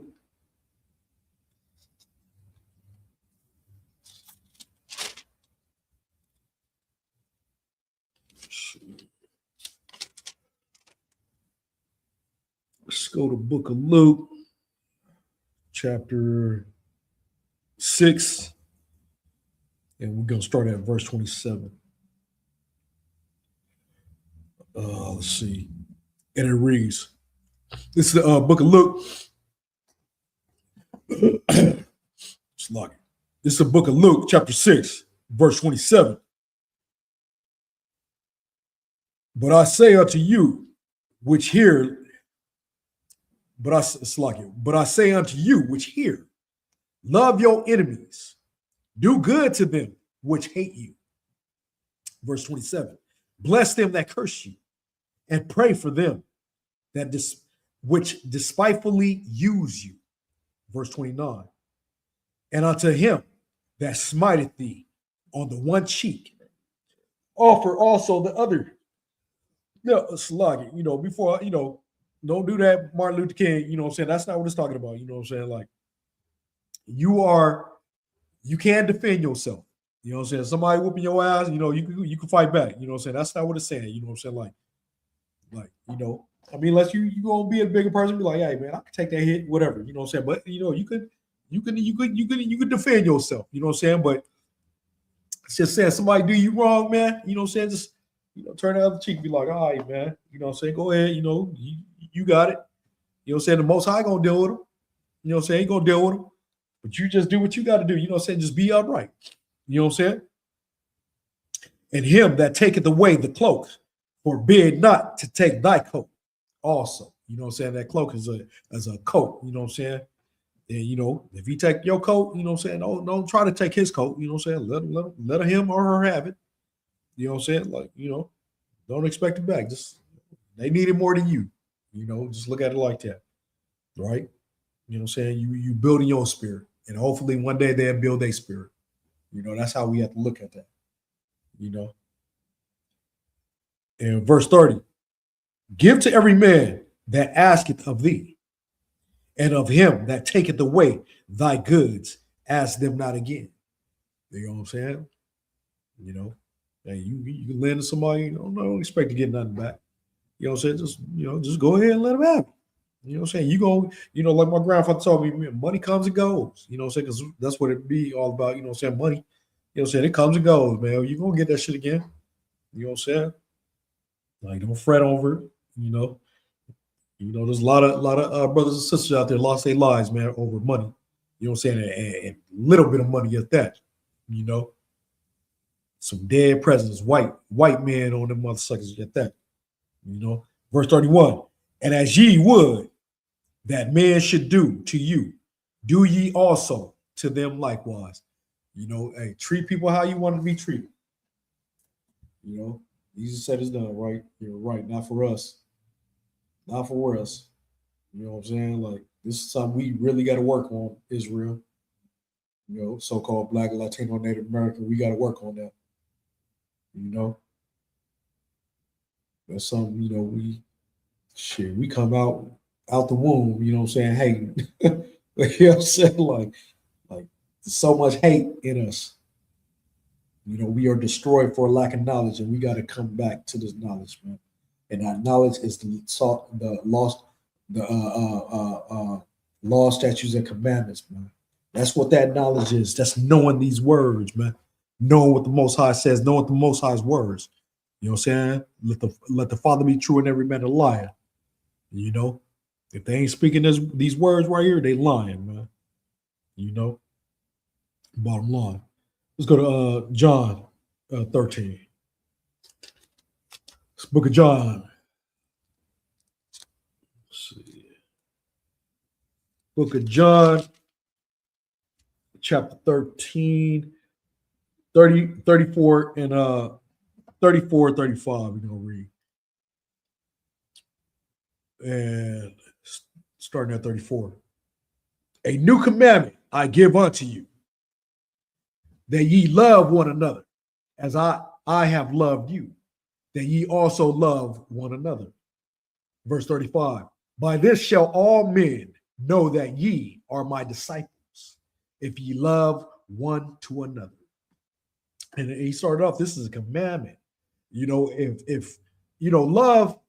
Let's go to the book of Luke, chapter 6, and we're going to start at verse 27. Let's see. And it reads, this is the book of Luke. It's like this is the book of Luke, chapter 6, verse 27. But I say unto you, which hear, but I say unto you, which hear, love your enemies, do good to them which hate you. Verse 27. Bless them that curse you, and pray for them that which despitefully use you. Verse 29. And unto him that smiteth thee on the one cheek, offer also the other. No, slug it. You know, before, you know, don't do that, Martin Luther King. You know what I'm saying? That's not what it's talking about. You know what I'm saying? Like, you can defend yourself. You know what I'm saying? Somebody whooping your ass, you know, you can fight back. You know what I'm saying? That's not what it's saying. You know what I'm saying? Like, you know, I mean, unless you gonna be a bigger person, be like, hey man, I can take that hit, whatever. You know what I'm saying? But you know, you could defend yourself. You know what I'm saying? But it's just saying somebody do you wrong, man. You know what I'm saying? Just, you know, turn the other cheek, be like, all right, man. You know what I'm saying? Go ahead. You know, you got it. You know what I'm saying? The Most High gonna deal with them. You know what I'm saying? He gonna deal with them. But you just do what you got to do. You know what I'm saying? Just be upright. You know what I'm saying? And him that taketh away the cloak, forbid not to take thy coat also. You know what I'm saying? That cloak is a coat. You know what I'm saying? And, you know, if he take your coat, you know what I'm saying? Don't try to take his coat. You know what I'm saying? Let him or her have it. You know what I'm saying? Like, you know, don't expect it back. Just, they need it more than you. You know, just look at it like that. Right? You know what I'm saying? You building your spirit. And hopefully one day they'll build their spirit. You know, that's how we have to look at that. You know. And verse 30. Give to every man that asketh of thee, and of him that taketh away thy goods, ask them not again. You know what I'm saying? You know, and you can lend to somebody, you don't expect to get nothing back. You know what I'm saying? Just go ahead and let them have it. You know what I'm saying? You go, you know, like my grandfather told me, money comes and goes. You know what I'm saying? Because that's what it be all about. You know what I'm saying? Money. You know what I'm saying? It comes and goes, man. You're going to get that shit again. You know what I'm saying? Like, don't fret over it. You know, there's a lot of brothers and sisters out there lost their lives, man, over money. You know what I'm saying? And a little bit of money at that. You know, some dead presidents, white men on them motherfuckers at that. You know, verse 31. And as ye would that men should do to you, do ye also to them likewise. Hey, treat people how you want to be treated. Jesus said it's done, right? You're right, not for us, not for us. You know what I'm saying? Like, this is something we really got to work on, Israel. So-called Black, Latino, Native American, we got to work on that. That's something, we come out the womb, you know what I'm saying? Hating. You know what I'm saying? Like so much hate in us. We are destroyed for lack of knowledge, and we got to come back to this knowledge, man. And that knowledge is the law, statutes, and commandments, man. That's what that knowledge is. That's knowing these words, man. Knowing what the Most High says, knowing the Most High's words. You know what I'm saying? Let the Father be true and every man a liar. If they ain't speaking these words right here, they lying, man. Bottom line. Let's go to John 13. This book of John. Let's see. Book of John, chapter 13, 34, and 34, 35, we're going to read. And starting at 34. A new commandment I give unto you, that ye love one another, as I have loved you, that ye also love one another. Verse 35. By this shall all men know that ye are my disciples, if ye love one to another. And he started off, this is a commandment. If love,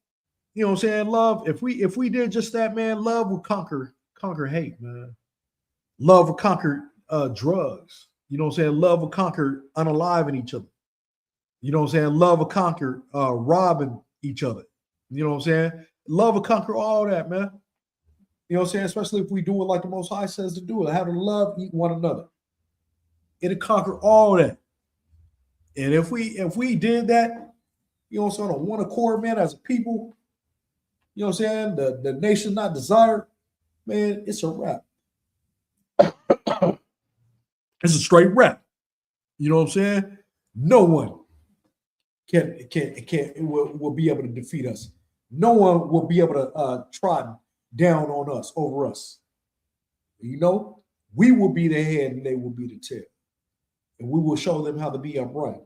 you know what I'm saying? Love, if we did just that, man, love would conquer hate, man. Love would conquer drugs. You know what I'm saying? Love will conquer unaliving each other. You know what I'm saying? Love will conquer robbing each other. You know what I'm saying? Love will conquer all that, man. You know what I'm saying? Especially if we do it like the Most High says to do it. How to love one another. It'll conquer all that. And if we did that, you know what I'm saying, on one accord, man, as a people, you know what I'm saying, the nation not desired, man, it's a wrap. It's a straight wrap. You know what I'm saying? No one will be able to defeat us. No one will be able to trot down on us, over us. We will be the head and they will be the tail. And we will show them how to be upright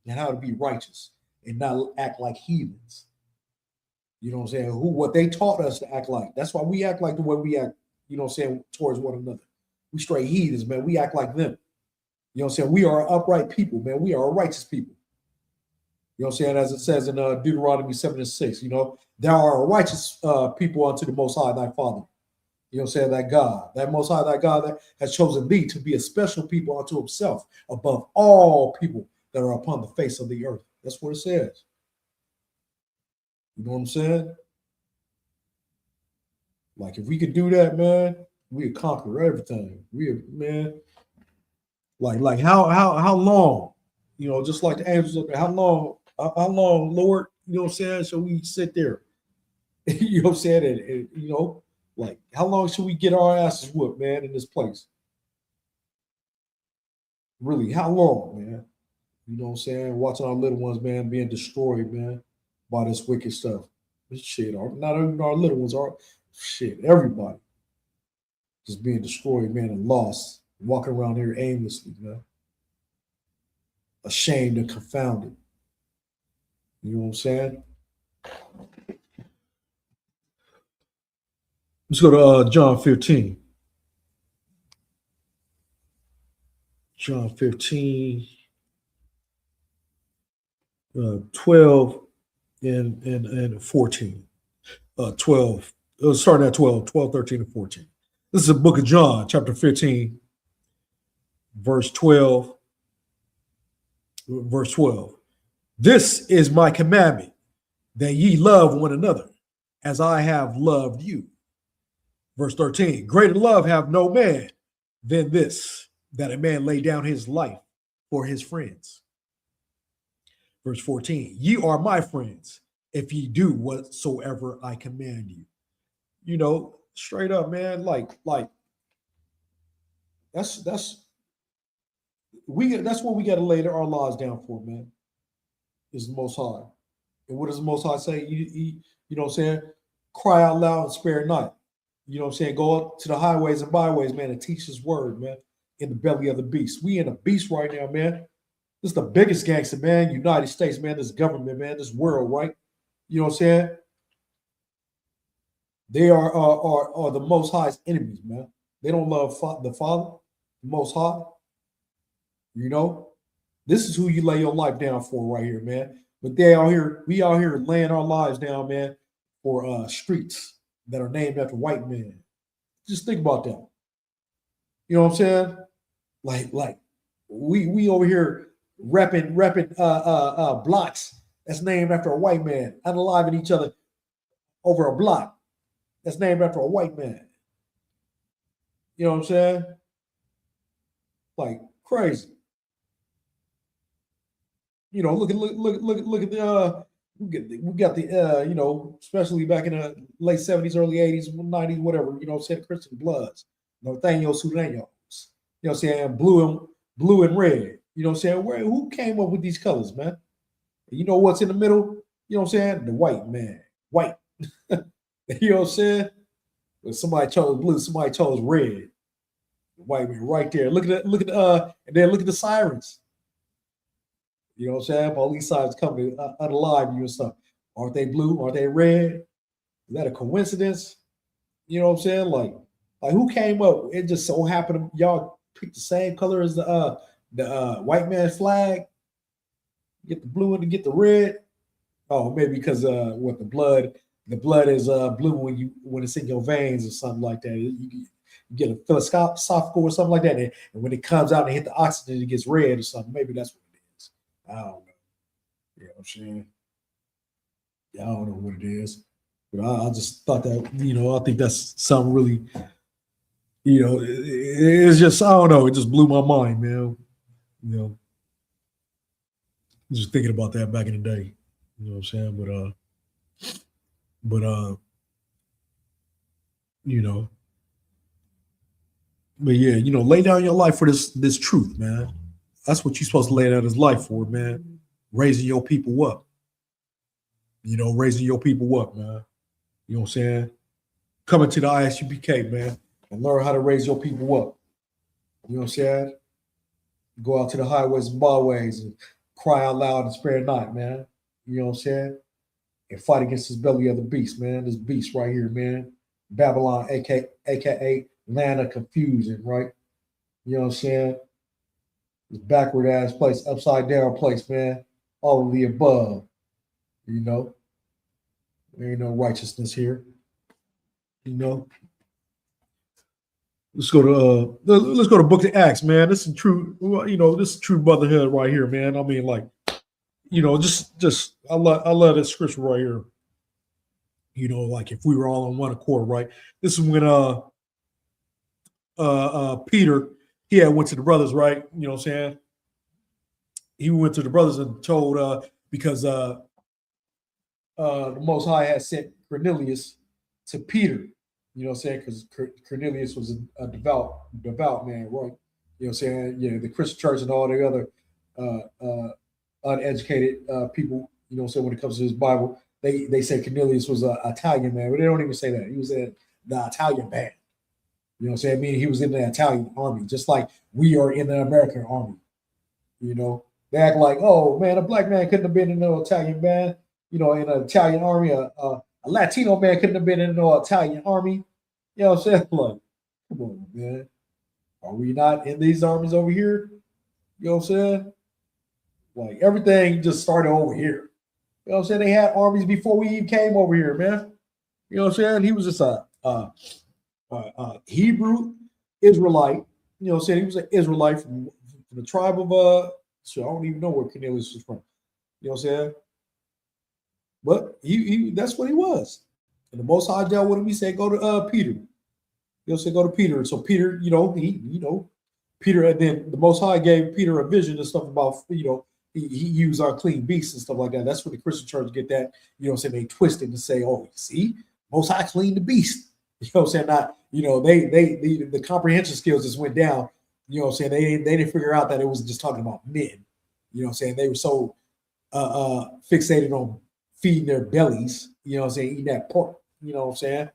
and how to be righteous and not act like heathens. You know what I'm saying? What they taught us to act like. That's why we act like the way we act, you know what I'm saying, towards one another. We straight heathens, man. We act like them. You know what I'm saying? We are upright people, man. We are a righteous people. You know what I'm saying? As it says in Deuteronomy 7:6, there are righteous people unto the Most High, thy Father. You know what I'm saying? That God, that Most High, that God that has chosen thee to be a special people unto himself above all people that are upon the face of the earth. That's what it says. You know what I'm saying? Like, if we could do that, man, we'd conquer everything. Man, like how long, just like the angels up there, how long, Lord, you know what I'm saying, shall we sit there? You know what I'm saying? And like, how long should we get our asses whooped, man, in this place? Really, how long, man? You know what I'm saying? Watching our little ones, man, being destroyed, man, by this wicked stuff. This shit, not even our little ones, are shit, everybody just being destroyed, man, and lost, walking around here aimlessly, man. Ashamed and confounded. You know what I'm saying? Let's go to John 15. John 15, 12 and 14. 12, starting at 12, 13, and 14. This is the book of John, chapter 15, verse 12. Verse 12. This is my commandment, that ye love one another, as I have loved you. Verse 13. Greater love have no man than this, that a man lay down his life for his friends. Verse 14. Ye are my friends, if ye do whatsoever I command you. Straight up, man. Like that's that's that's what we got to lay our lives down for, man. Is the Most High. And what does the Most High say? You know what I'm saying? Cry out loud and spare not. You know what I'm saying? Go up to the highways and byways, man, and teach His word, man. In the belly of the beast. We in a beast right now, man. This is the biggest gangster, man. United States, man. This government, man. This world, right? You know what I'm saying? They are the Most High's enemies, man. They don't love the Father, the Most High. You know, this is who you lay your life down for right here, man. But we out here laying our lives down, man, for streets that are named after white men. Just think about that. You know what I'm saying? Like we over here repping blocks that's named after a white man, unaliving each other over a block that's named after a white man. You know what I'm saying? Like crazy. You know, look at the we got the you know, especially back in the late 70s, early 80s, 90s, whatever, you know, said Christian Bloods, Nathaniel Sudanos, you know what I'm saying, blue and red. You know what I'm saying? Who came up with these colors, man? You know what's in the middle? You know what I'm saying? The white man. White. You know what I'm saying? Well, somebody chose blue, somebody chose red. The white man right there. Look at and then look at the sirens. You know what I'm saying? Police sirens coming to unalive you and stuff. Aren't they blue? Aren't they red? Is that a coincidence? You know what I'm saying? Like who came up? It just so happened y'all picked the same color as the white man's flag. Get the blue and get the red. Oh, maybe because what the blood is blue when it's in your veins or something like that. You get a philosophical or something like that, and when it comes out and hit the oxygen, it gets red or something. Maybe that's what it is. I don't know. You know what I'm saying? Yeah, I don't know what it is, but I just thought that, you know, I think that's something really, you know, it's just, I don't know, it just blew my mind, man. You know, just thinking about that back in the day. You know what I'm saying? But you know, but yeah, you know, lay down your life for this truth, man. That's what you're supposed to lay down his life for, man. Raising your people up. You know, raising your people up, man. You know what I'm saying? Coming to the ISUPK, man, and learn how to raise your people up. You know what I'm saying? Go out to the highways and byways and cry out loud and spare not, man. You know what I'm saying? And fight against this belly of the beast, man. This beast right here, man. Babylon, aka land of confusion, right? You know what I'm saying? This backward ass place, upside down place, man. All of the above. You know? There ain't no righteousness here. You know? Let's go to Book of Acts, man. This is true, you know, this is true brotherhood right here, man. I mean, like, you know, just I love this scripture right here. You know, like if we were all on one accord, right? This is when Peter, he had went to the brothers, right? You know what I'm saying? He went to the brothers and told because the Most High had sent Cornelius to Peter. You know what I'm saying? Because Cornelius was a devout man, right? You know what I'm saying? Yeah, the Christian church and all the other uneducated people, you know what I'm saying, when it comes to this Bible, they say Cornelius was an Italian man, but they don't even say that. He was in the Italian band. You know what I'm saying? I mean, he was in the Italian army, just like we are in the American army. You know, they act like, oh man, a black man couldn't have been in no Italian band. You know, in an Italian army, a Latino man couldn't have been in no Italian army. You know what I'm saying? Like, come on, man. Are we not in these armies over here? You know what I'm saying? Like everything just started over here. You know what I'm saying? They had armies before we even came over here, man. You know what I'm saying? He was just a Hebrew Israelite. You know what I'm saying? He was an Israelite from the tribe of so I don't even know where Cornelius was from. You know what I'm saying? But he that's what he was. And the Most High dealt with him. He said, go to Peter. You know what I'm saying? Go to Peter. And so Peter, Peter, and then the Most High gave Peter a vision and stuff about, you know, he used unclean beasts and stuff like that. That's where the Christian church get that, you know what I'm saying? They twist it and say, oh, see, Most High clean the beast. You know what I'm saying? Not, the comprehension skills just went down. You know what I'm saying? They didn't figure out that it was just talking about men. You know what I'm saying? They were so fixated on feeding their bellies, you know what I'm saying, eating that pork, you know what I'm saying?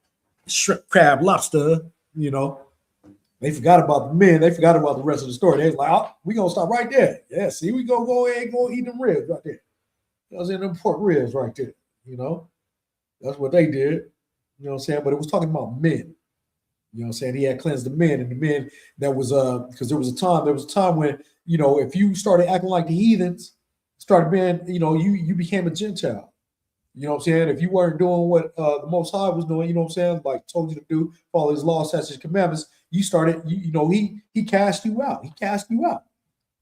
Shrimp, crab, lobster, you know. They forgot about the men. They forgot about the rest of the story. They was like, oh, we gonna stop right there. Yeah, see, we go ahead and go eat them ribs right there. You know what I'm saying? Them pork ribs right there, you know. That's what they did. You know what I'm saying? But it was talking about men. You know what I'm saying? He had cleansed the men, and the men that was because there was a time when, if you started acting like the heathens, started being, you became a Gentile. You know what I'm saying? If you weren't doing what the Most High was doing, you know what I'm saying, like told you to do, follow His law, statutes, commandments, you started, He cast you out. He cast you out.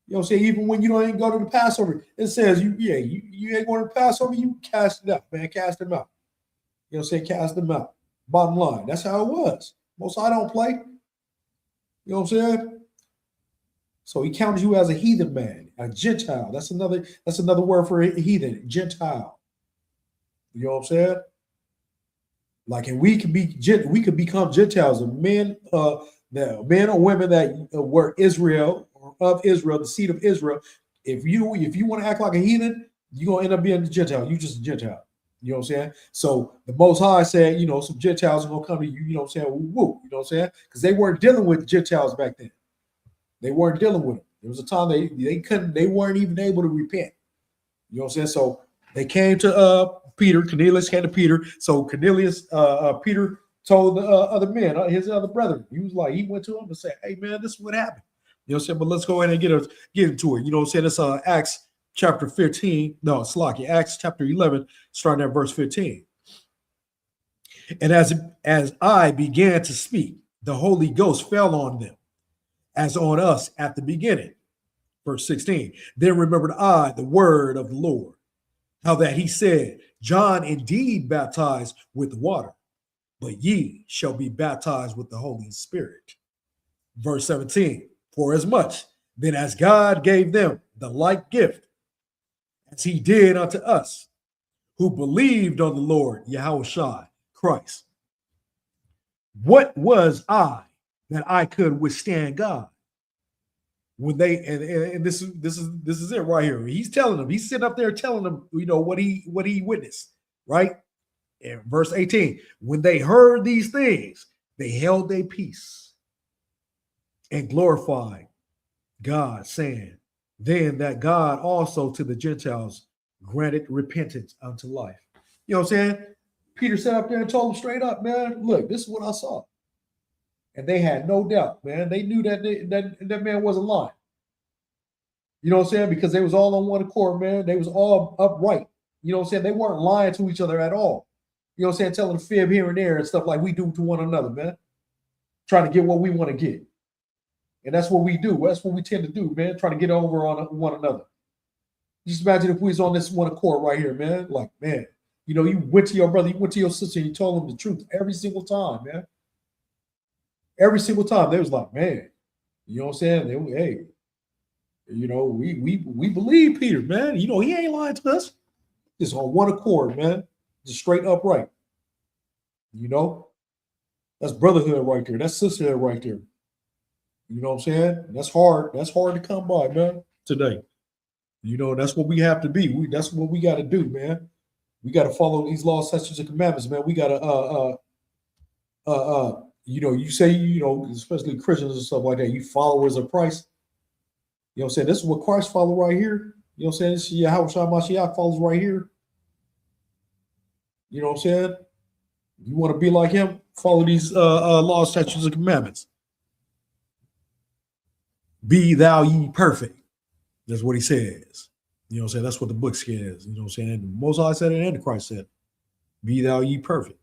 You know what I'm saying? Even when you don't even go to the Passover, it says you ain't going to the Passover, you cast it out, man. Cast them out. You know what I'm saying? Cast them out. Bottom line, that's how it was. Most High don't play. You know what I'm saying? So He counted you as a heathen man, a Gentile. That's another word for a heathen, Gentile. You know what I'm saying? Like, and we could become Gentiles, of men, men or women that were Israel, or of Israel, the seed of Israel. If you want to act like a heathen, you're gonna end up being a Gentile. You just a Gentile. You know what I'm saying? So the Most High said, some Gentiles are gonna come to you. You know what I'm saying? Woo, you know what I'm saying? Because they weren't dealing with Gentiles back then. They weren't dealing with them. There was a time they weren't even able to repent. You know what I'm saying? So they came to Peter. Cornelius came to Peter. So Cornelius, Peter told the other men, his other brother. He went to him and said, "Hey man, this is what happened." You know what I'm saying? But let's go ahead and get into it. You know what I'm saying? It's Acts chapter 15. No, it's Acts chapter 11, starting at verse 15. And as I began to speak, the Holy Ghost fell on them, as on us at the beginning. Verse 16. Then remembered I the word of the Lord, how that he said, John indeed baptized with water, but ye shall be baptized with the Holy Spirit. Verse 17. For as much then as God gave them the like gift, as He did unto us, who believed on the Lord Yahushua Christ. What was I that I could withstand God? When they and this is it right here. He's telling them, he's sitting up there telling them, what he witnessed, right? In verse 18, when they heard these things, they held their peace and glorified God, saying, then that God also to the Gentiles granted repentance unto life. You know what I'm saying? Peter sat up there and told them straight up, man, look, this is what I saw. And they had no doubt, man. They knew that man wasn't lying. You know what I'm saying? Because they was all on one accord, man. They was all upright. You know what I'm saying? They weren't lying to each other at all. You know what I'm saying? Telling a fib here and there and stuff like we do to one another, man. Trying to get what we want to get. And that's what we do. That's what we tend to do, man. Trying to get over on one another. Just imagine if we was on this one accord right here, man. Like, man, you went to your brother, you went to your sister, and you told them the truth every single time, man. Every single time. They was like, man, you know what I'm saying? Hey, we believe Peter, man. He ain't lying to us. Just on one accord, man. Just straight upright. That's brotherhood right there. That's sisterhood right there. You know what I'm saying? That's hard. That's hard to come by, man, today. That's what we have to be. That's what we got to do, man. We got to follow these laws, statutes, and commandments, man. We got to you say, especially Christians and stuff like that, you followers of Christ. You know what I'm saying? This is what Christ followed right here. You know what I'm saying? Yahushua Mashiach follows right here. You know what I'm saying? You want to be like him? Follow these laws, statutes, and commandments. Be thou ye perfect. That's what he says. You know what I'm saying? That's what the book says. You know what I'm saying? The Most High said it and the Christ said, be thou ye perfect.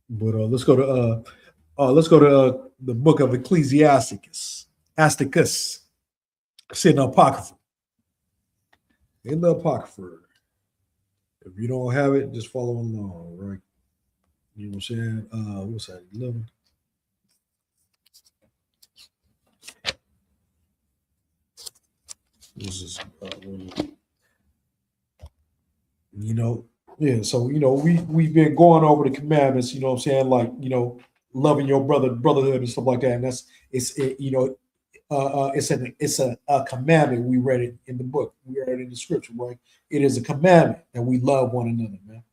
But let's go to the book of Ecclesiasticus. It's in the Apocrypha. In the Apocrypha. If you don't have it, just follow along, right? You know what I'm saying? What's that? 11. This is You know, yeah. So we've been going over the commandments. You know what I'm saying? Like loving your brotherhood and stuff like that. And it's a commandment. We read it in the book. We read it in the scripture, right? It is a commandment that we love one another, man.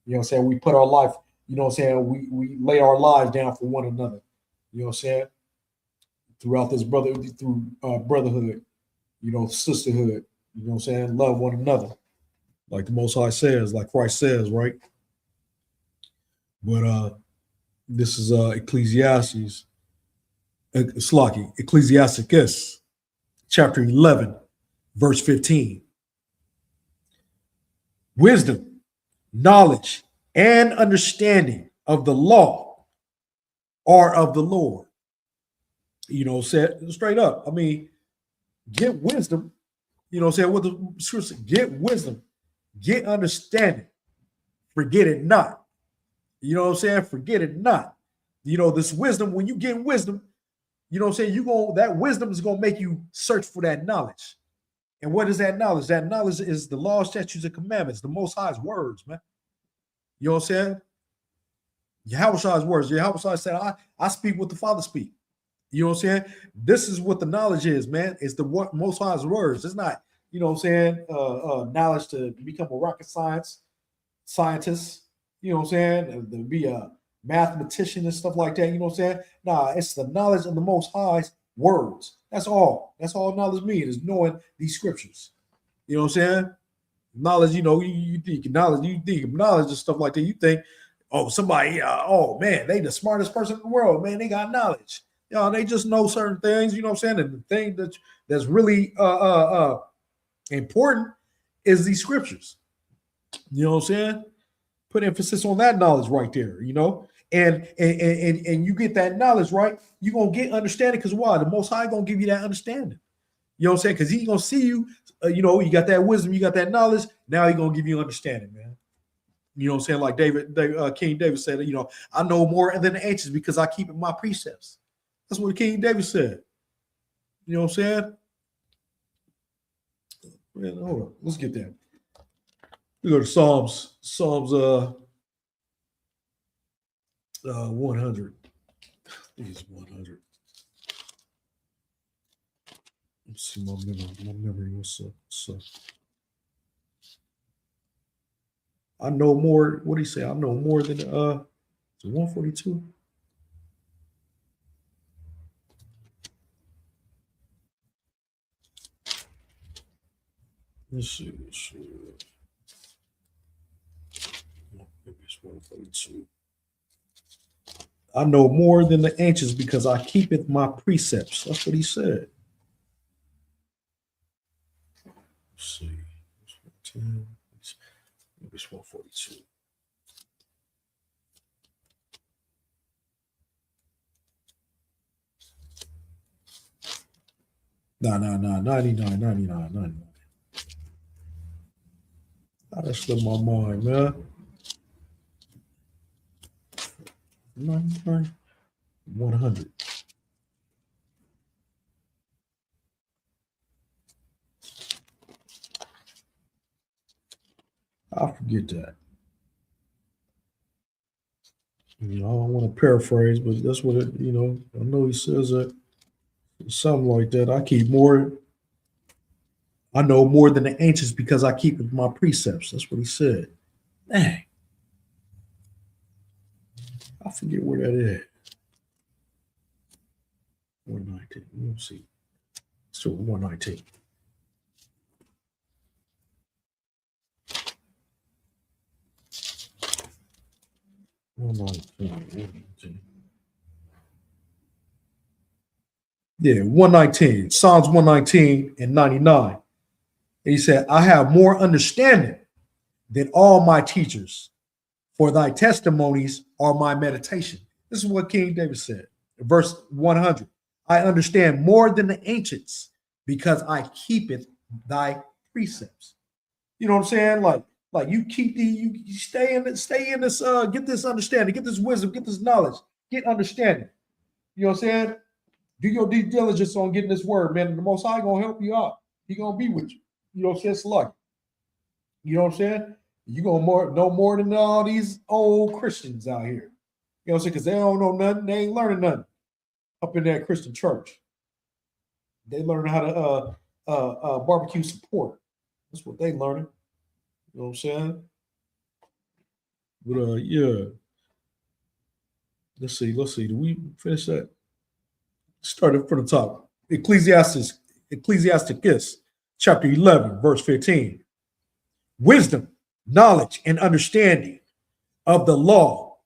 You know what I'm saying? We put our life. You know what I'm saying? We lay our lives down for one another. You know what I'm saying? Throughout this brotherhood, sisterhood. You know what I'm saying? Love one another, like the Most High says, like Christ says, right? But this is Ecclesiastes, Ecclesiasticus, chapter 11, verse 15. Wisdom, knowledge, and understanding of the law are of the Lord. Said straight up. I mean, get wisdom. You know what I'm saying? What the scripture, get wisdom, get understanding, forget it not. You know what I'm saying? Forget it not. This wisdom, when you get wisdom, you know what I'm saying? That wisdom is gonna make you search for that knowledge. And what is that knowledge? That knowledge is the laws, statutes, and commandments, the Most High's words, man. You know what I'm saying? Yahweh's words. Yahweh said, I speak what the Father speak. You know what I'm saying? This is what the knowledge is, man. It's the Most High's words. It's not, you know what I'm saying, knowledge to become a rocket scientist, you know what I'm saying, to be a mathematician and stuff like that, you know what I'm saying? Nah, it's the knowledge of the Most High's words. That's all. That's all knowledge means, is knowing these scriptures. You know what I'm saying? Knowledge, you think of knowledge and stuff like that. You think, oh, somebody, oh man, they the smartest person in the world, man. They got knowledge. They just know certain things, you know what I'm saying? And the thing that's really important is these scriptures. You know what I'm saying? Put emphasis on that knowledge right there, and you get that knowledge, right? You're gonna get understanding, because why? The Most High gonna give you that understanding. You know what I'm saying? Because He's gonna see you, you got that wisdom, you got that knowledge. Now He's gonna give you understanding, man. You know what I'm saying? Like King David said, I know more than the ancients because I keep my precepts. That's what King David said. You know what I'm saying? Man, hold on. Let's get that. We go to Psalms 100. I think it's 100. Let's see my memory. What's up? I know more. What do you say? I know more than 142. Let's see. Maybe it's 142. I know more than the ancients because I keepeth my precepts. That's what he said. Let's see. Maybe it's 142. No, 99. That slipped my mind, man. 99, 100. I forget that. I don't want to paraphrase, but that's what it, I know he says that, something like that. I know more than the ancients because I keep my precepts. That's what he said. Dang. I forget where that is. 119. Let's see. So 119. Yeah, 119. Psalms 119 and 99. And he said, I have more understanding than all my teachers, for thy testimonies are my meditation. This is what King David said. Verse 100. I understand more than the ancients because I keepeth thy precepts. You know what I'm saying? Like you keep you stay in this, get this understanding, get this wisdom, get this knowledge, get understanding. You know what I'm saying? Do your due diligence on getting this word, man. And the Most High gonna help you out. He gonna be with you. You know what I'm saying? It's luck. You know what I'm saying? You gonna know more than all these old Christians out here. You know what I'm saying? Because they don't know nothing. They ain't learning nothing up in that Christian church. They learn how to barbecue support. That's what they learning. You know what I'm saying? But yeah. Let's see. Did we finish that? Started from the top. Ecclesiasticus, chapter 11, verse 15. Wisdom, knowledge, and understanding of the law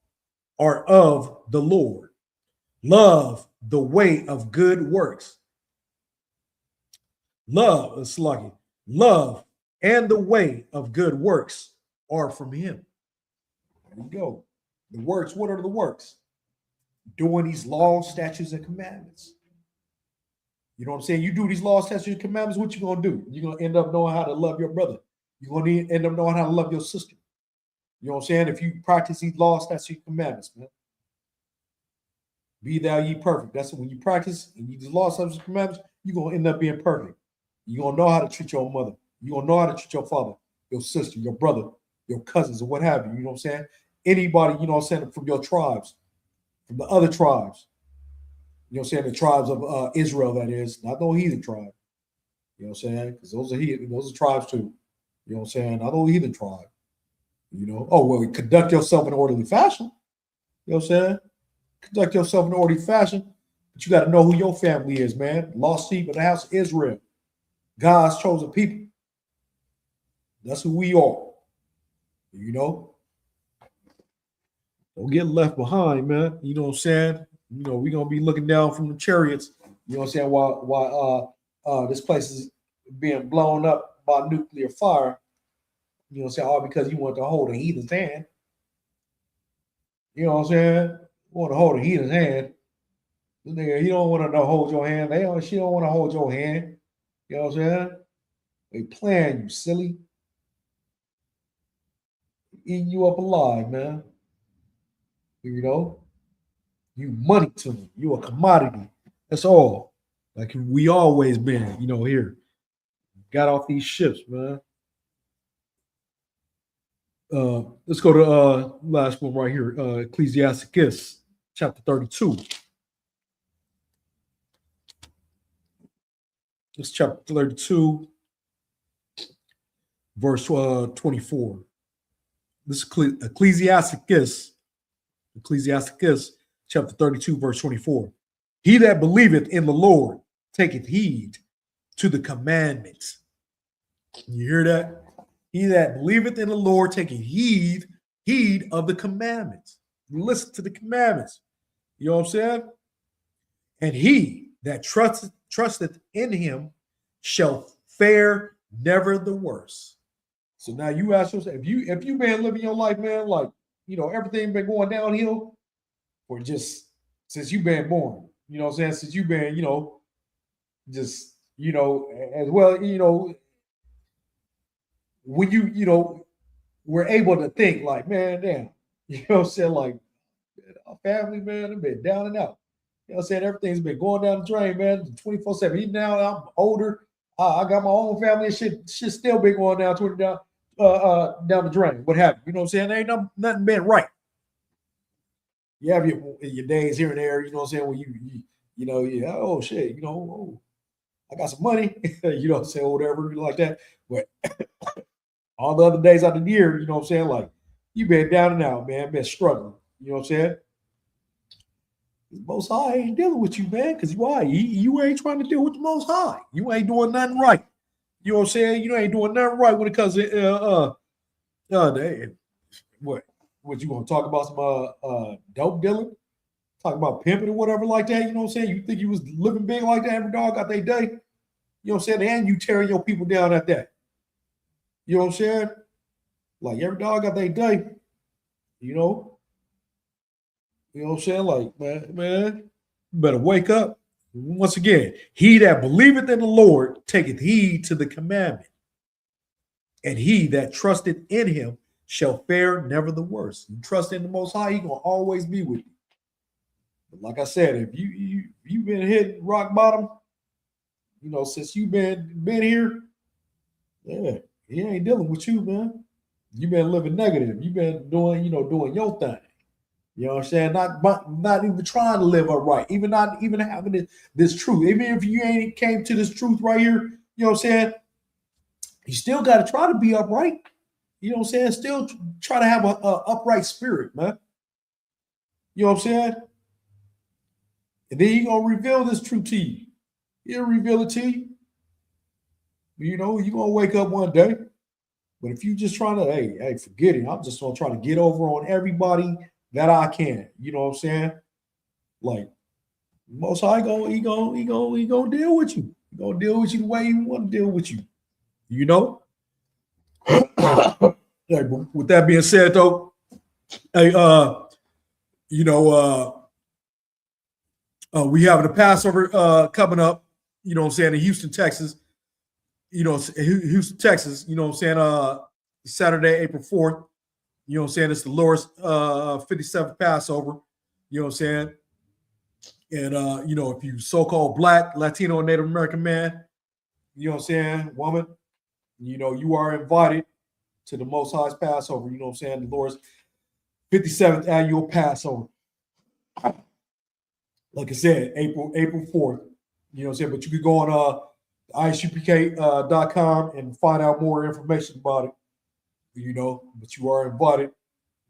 are of the Lord. Love the way of good works. Love and the way of good works are from him. There you go. The works, what are the works? Doing these laws, statutes, and commandments. You know what I'm saying? You do these laws, statutes, and commandments, what you gonna do? You're gonna end up knowing how to love your brother. You're gonna end up knowing how to love your sister. You know what I'm saying? If you practice these laws, statutes, and commandments, man. Be thou ye perfect. That's when you practice and you do laws, statutes, and commandments, you're gonna end up being perfect. You're gonna know how to treat your mother. You're gonna know how to treat your father, your sister, your brother, your cousins, or what have you. You know what I'm saying? Anybody, you know what I'm saying, from your tribes, from the other tribes. You know what I'm saying? The tribes of Israel, that is, not no heathen tribe. You know what I'm saying? Because those are tribes too. You know what I'm saying? Not no heathen tribe. You know, oh, well, conduct yourself in an orderly fashion. You know what I'm saying? Conduct yourself in an orderly fashion. But you got to know who your family is, man. Lost sheep of the house of Israel. God's chosen people. That's who we are. You know? Don't get left behind, man. You know what I'm saying? You know, we're gonna be looking down from the chariots, you know what I'm saying, while this place is being blown up by nuclear fire, you know what I'm saying, all because you want to hold a heathen's hand. You know what I'm saying? You want to hold a heathen's hand. This nigga, he don't want to hold your hand. She don't want to hold your hand. You know what I'm saying? They playing you, silly. Eating you up alive, man. You know? You money to them. You a commodity. That's all. Like we always been, you know, here. Got off these ships, man. Let's go to last one right here. Ecclesiasticus, chapter 32. It's chapter 32, verse 24. This is Ecclesiasticus, chapter 32, verse 24. He that believeth in the Lord taketh heed to the commandments. You hear that? He that believeth in the Lord taketh heed of the commandments. Listen to the commandments. You know what I'm saying? And he that trusteth in him shall fare never the worse. So now you ask yourself, if you been living your life, man, like, you know, everything been going downhill, or just since you've been born, you know what I'm saying? Since you've been, you know, just, you know, as well, you know, when you know, we're able to think like, man, damn, you know what I'm saying? Like, our family, man, they've been down and out. You know what I'm saying? Everything's been going down the drain, man, 24/7. Even now, I'm older. I got my own family and shit still been going down, down the drain. What have you? You know what I'm saying? Ain't nothing been right. You have your days here and there, you know what I'm saying, when you know, yeah, oh shit, you know, oh, I got some money, you know what I'm saying, whatever, like that. But all the other days out of the year, you know what I'm saying, like, you been down and out, man, been struggling, you know what I'm saying? The Most High ain't dealing with you, man, because why? You ain't trying to deal with the Most High. You ain't doing nothing right. You know what I'm saying? You ain't doing nothing right when it comes to what you want to talk about, some dope dealing? Talk about pimping or whatever like that, you know what I'm saying? You think you was living big like that? Every dog got their day. You know what I'm saying? And you tearing your people down at that. You know what I'm saying? Like every dog got their day, you know? You know what I'm saying? Like, man, you better wake up. Once again, he that believeth in the Lord taketh heed to the commandment, and he that trusteth in him shall fare never the worse. You trust in the Most High, he gonna always be with you. But like I said, if you've been hitting rock bottom, you know, since you've been here, yeah, he ain't dealing with you, man. You've been living negative. You've been doing, doing your thing. You know what I'm saying? Not even trying to live upright, even not even having this truth. Even if you ain't came to this truth right here, you know what I'm saying? You still got to try to be upright. You know what I'm saying? Still try to have a upright spirit, man. You know what I'm saying? And then He's gonna reveal this truth to you. He'll reveal it to you. You know, you're gonna wake up one day. But if you just trying to, hey, forget it. I'm just gonna try to get over on everybody that I can. You know what I'm saying? Like Most High he gonna deal with you. He gonna deal with you the way He want to deal with you. You know. Hey, with that being said, though, hey, you know, we have the Passover coming up. You know what I'm saying, in Houston, Texas. You know, Houston, Texas. You know what I'm saying. Saturday, April 4th. You know what I'm saying? It's the Lord's 57th Passover. You know what I'm saying? And you know, if you so-called Black, Latino, Native American man, you know what I'm saying, woman, you know, you are invited to the Most High's Passover. You know what I'm saying? The Lord's 57th annual Passover. Like I said, April 4th. You know what I'm saying? But you could go on isupk.com and find out more information about it. You know, but you are invited.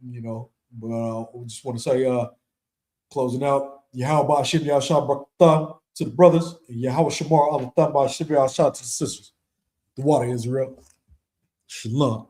You know, but we just want to say, closing out, Yahweh Shibya Shabbat to the brothers, and Yahweh Shamar al Thumba Shibya Shah to the sisters. The water, Israel. Shalom.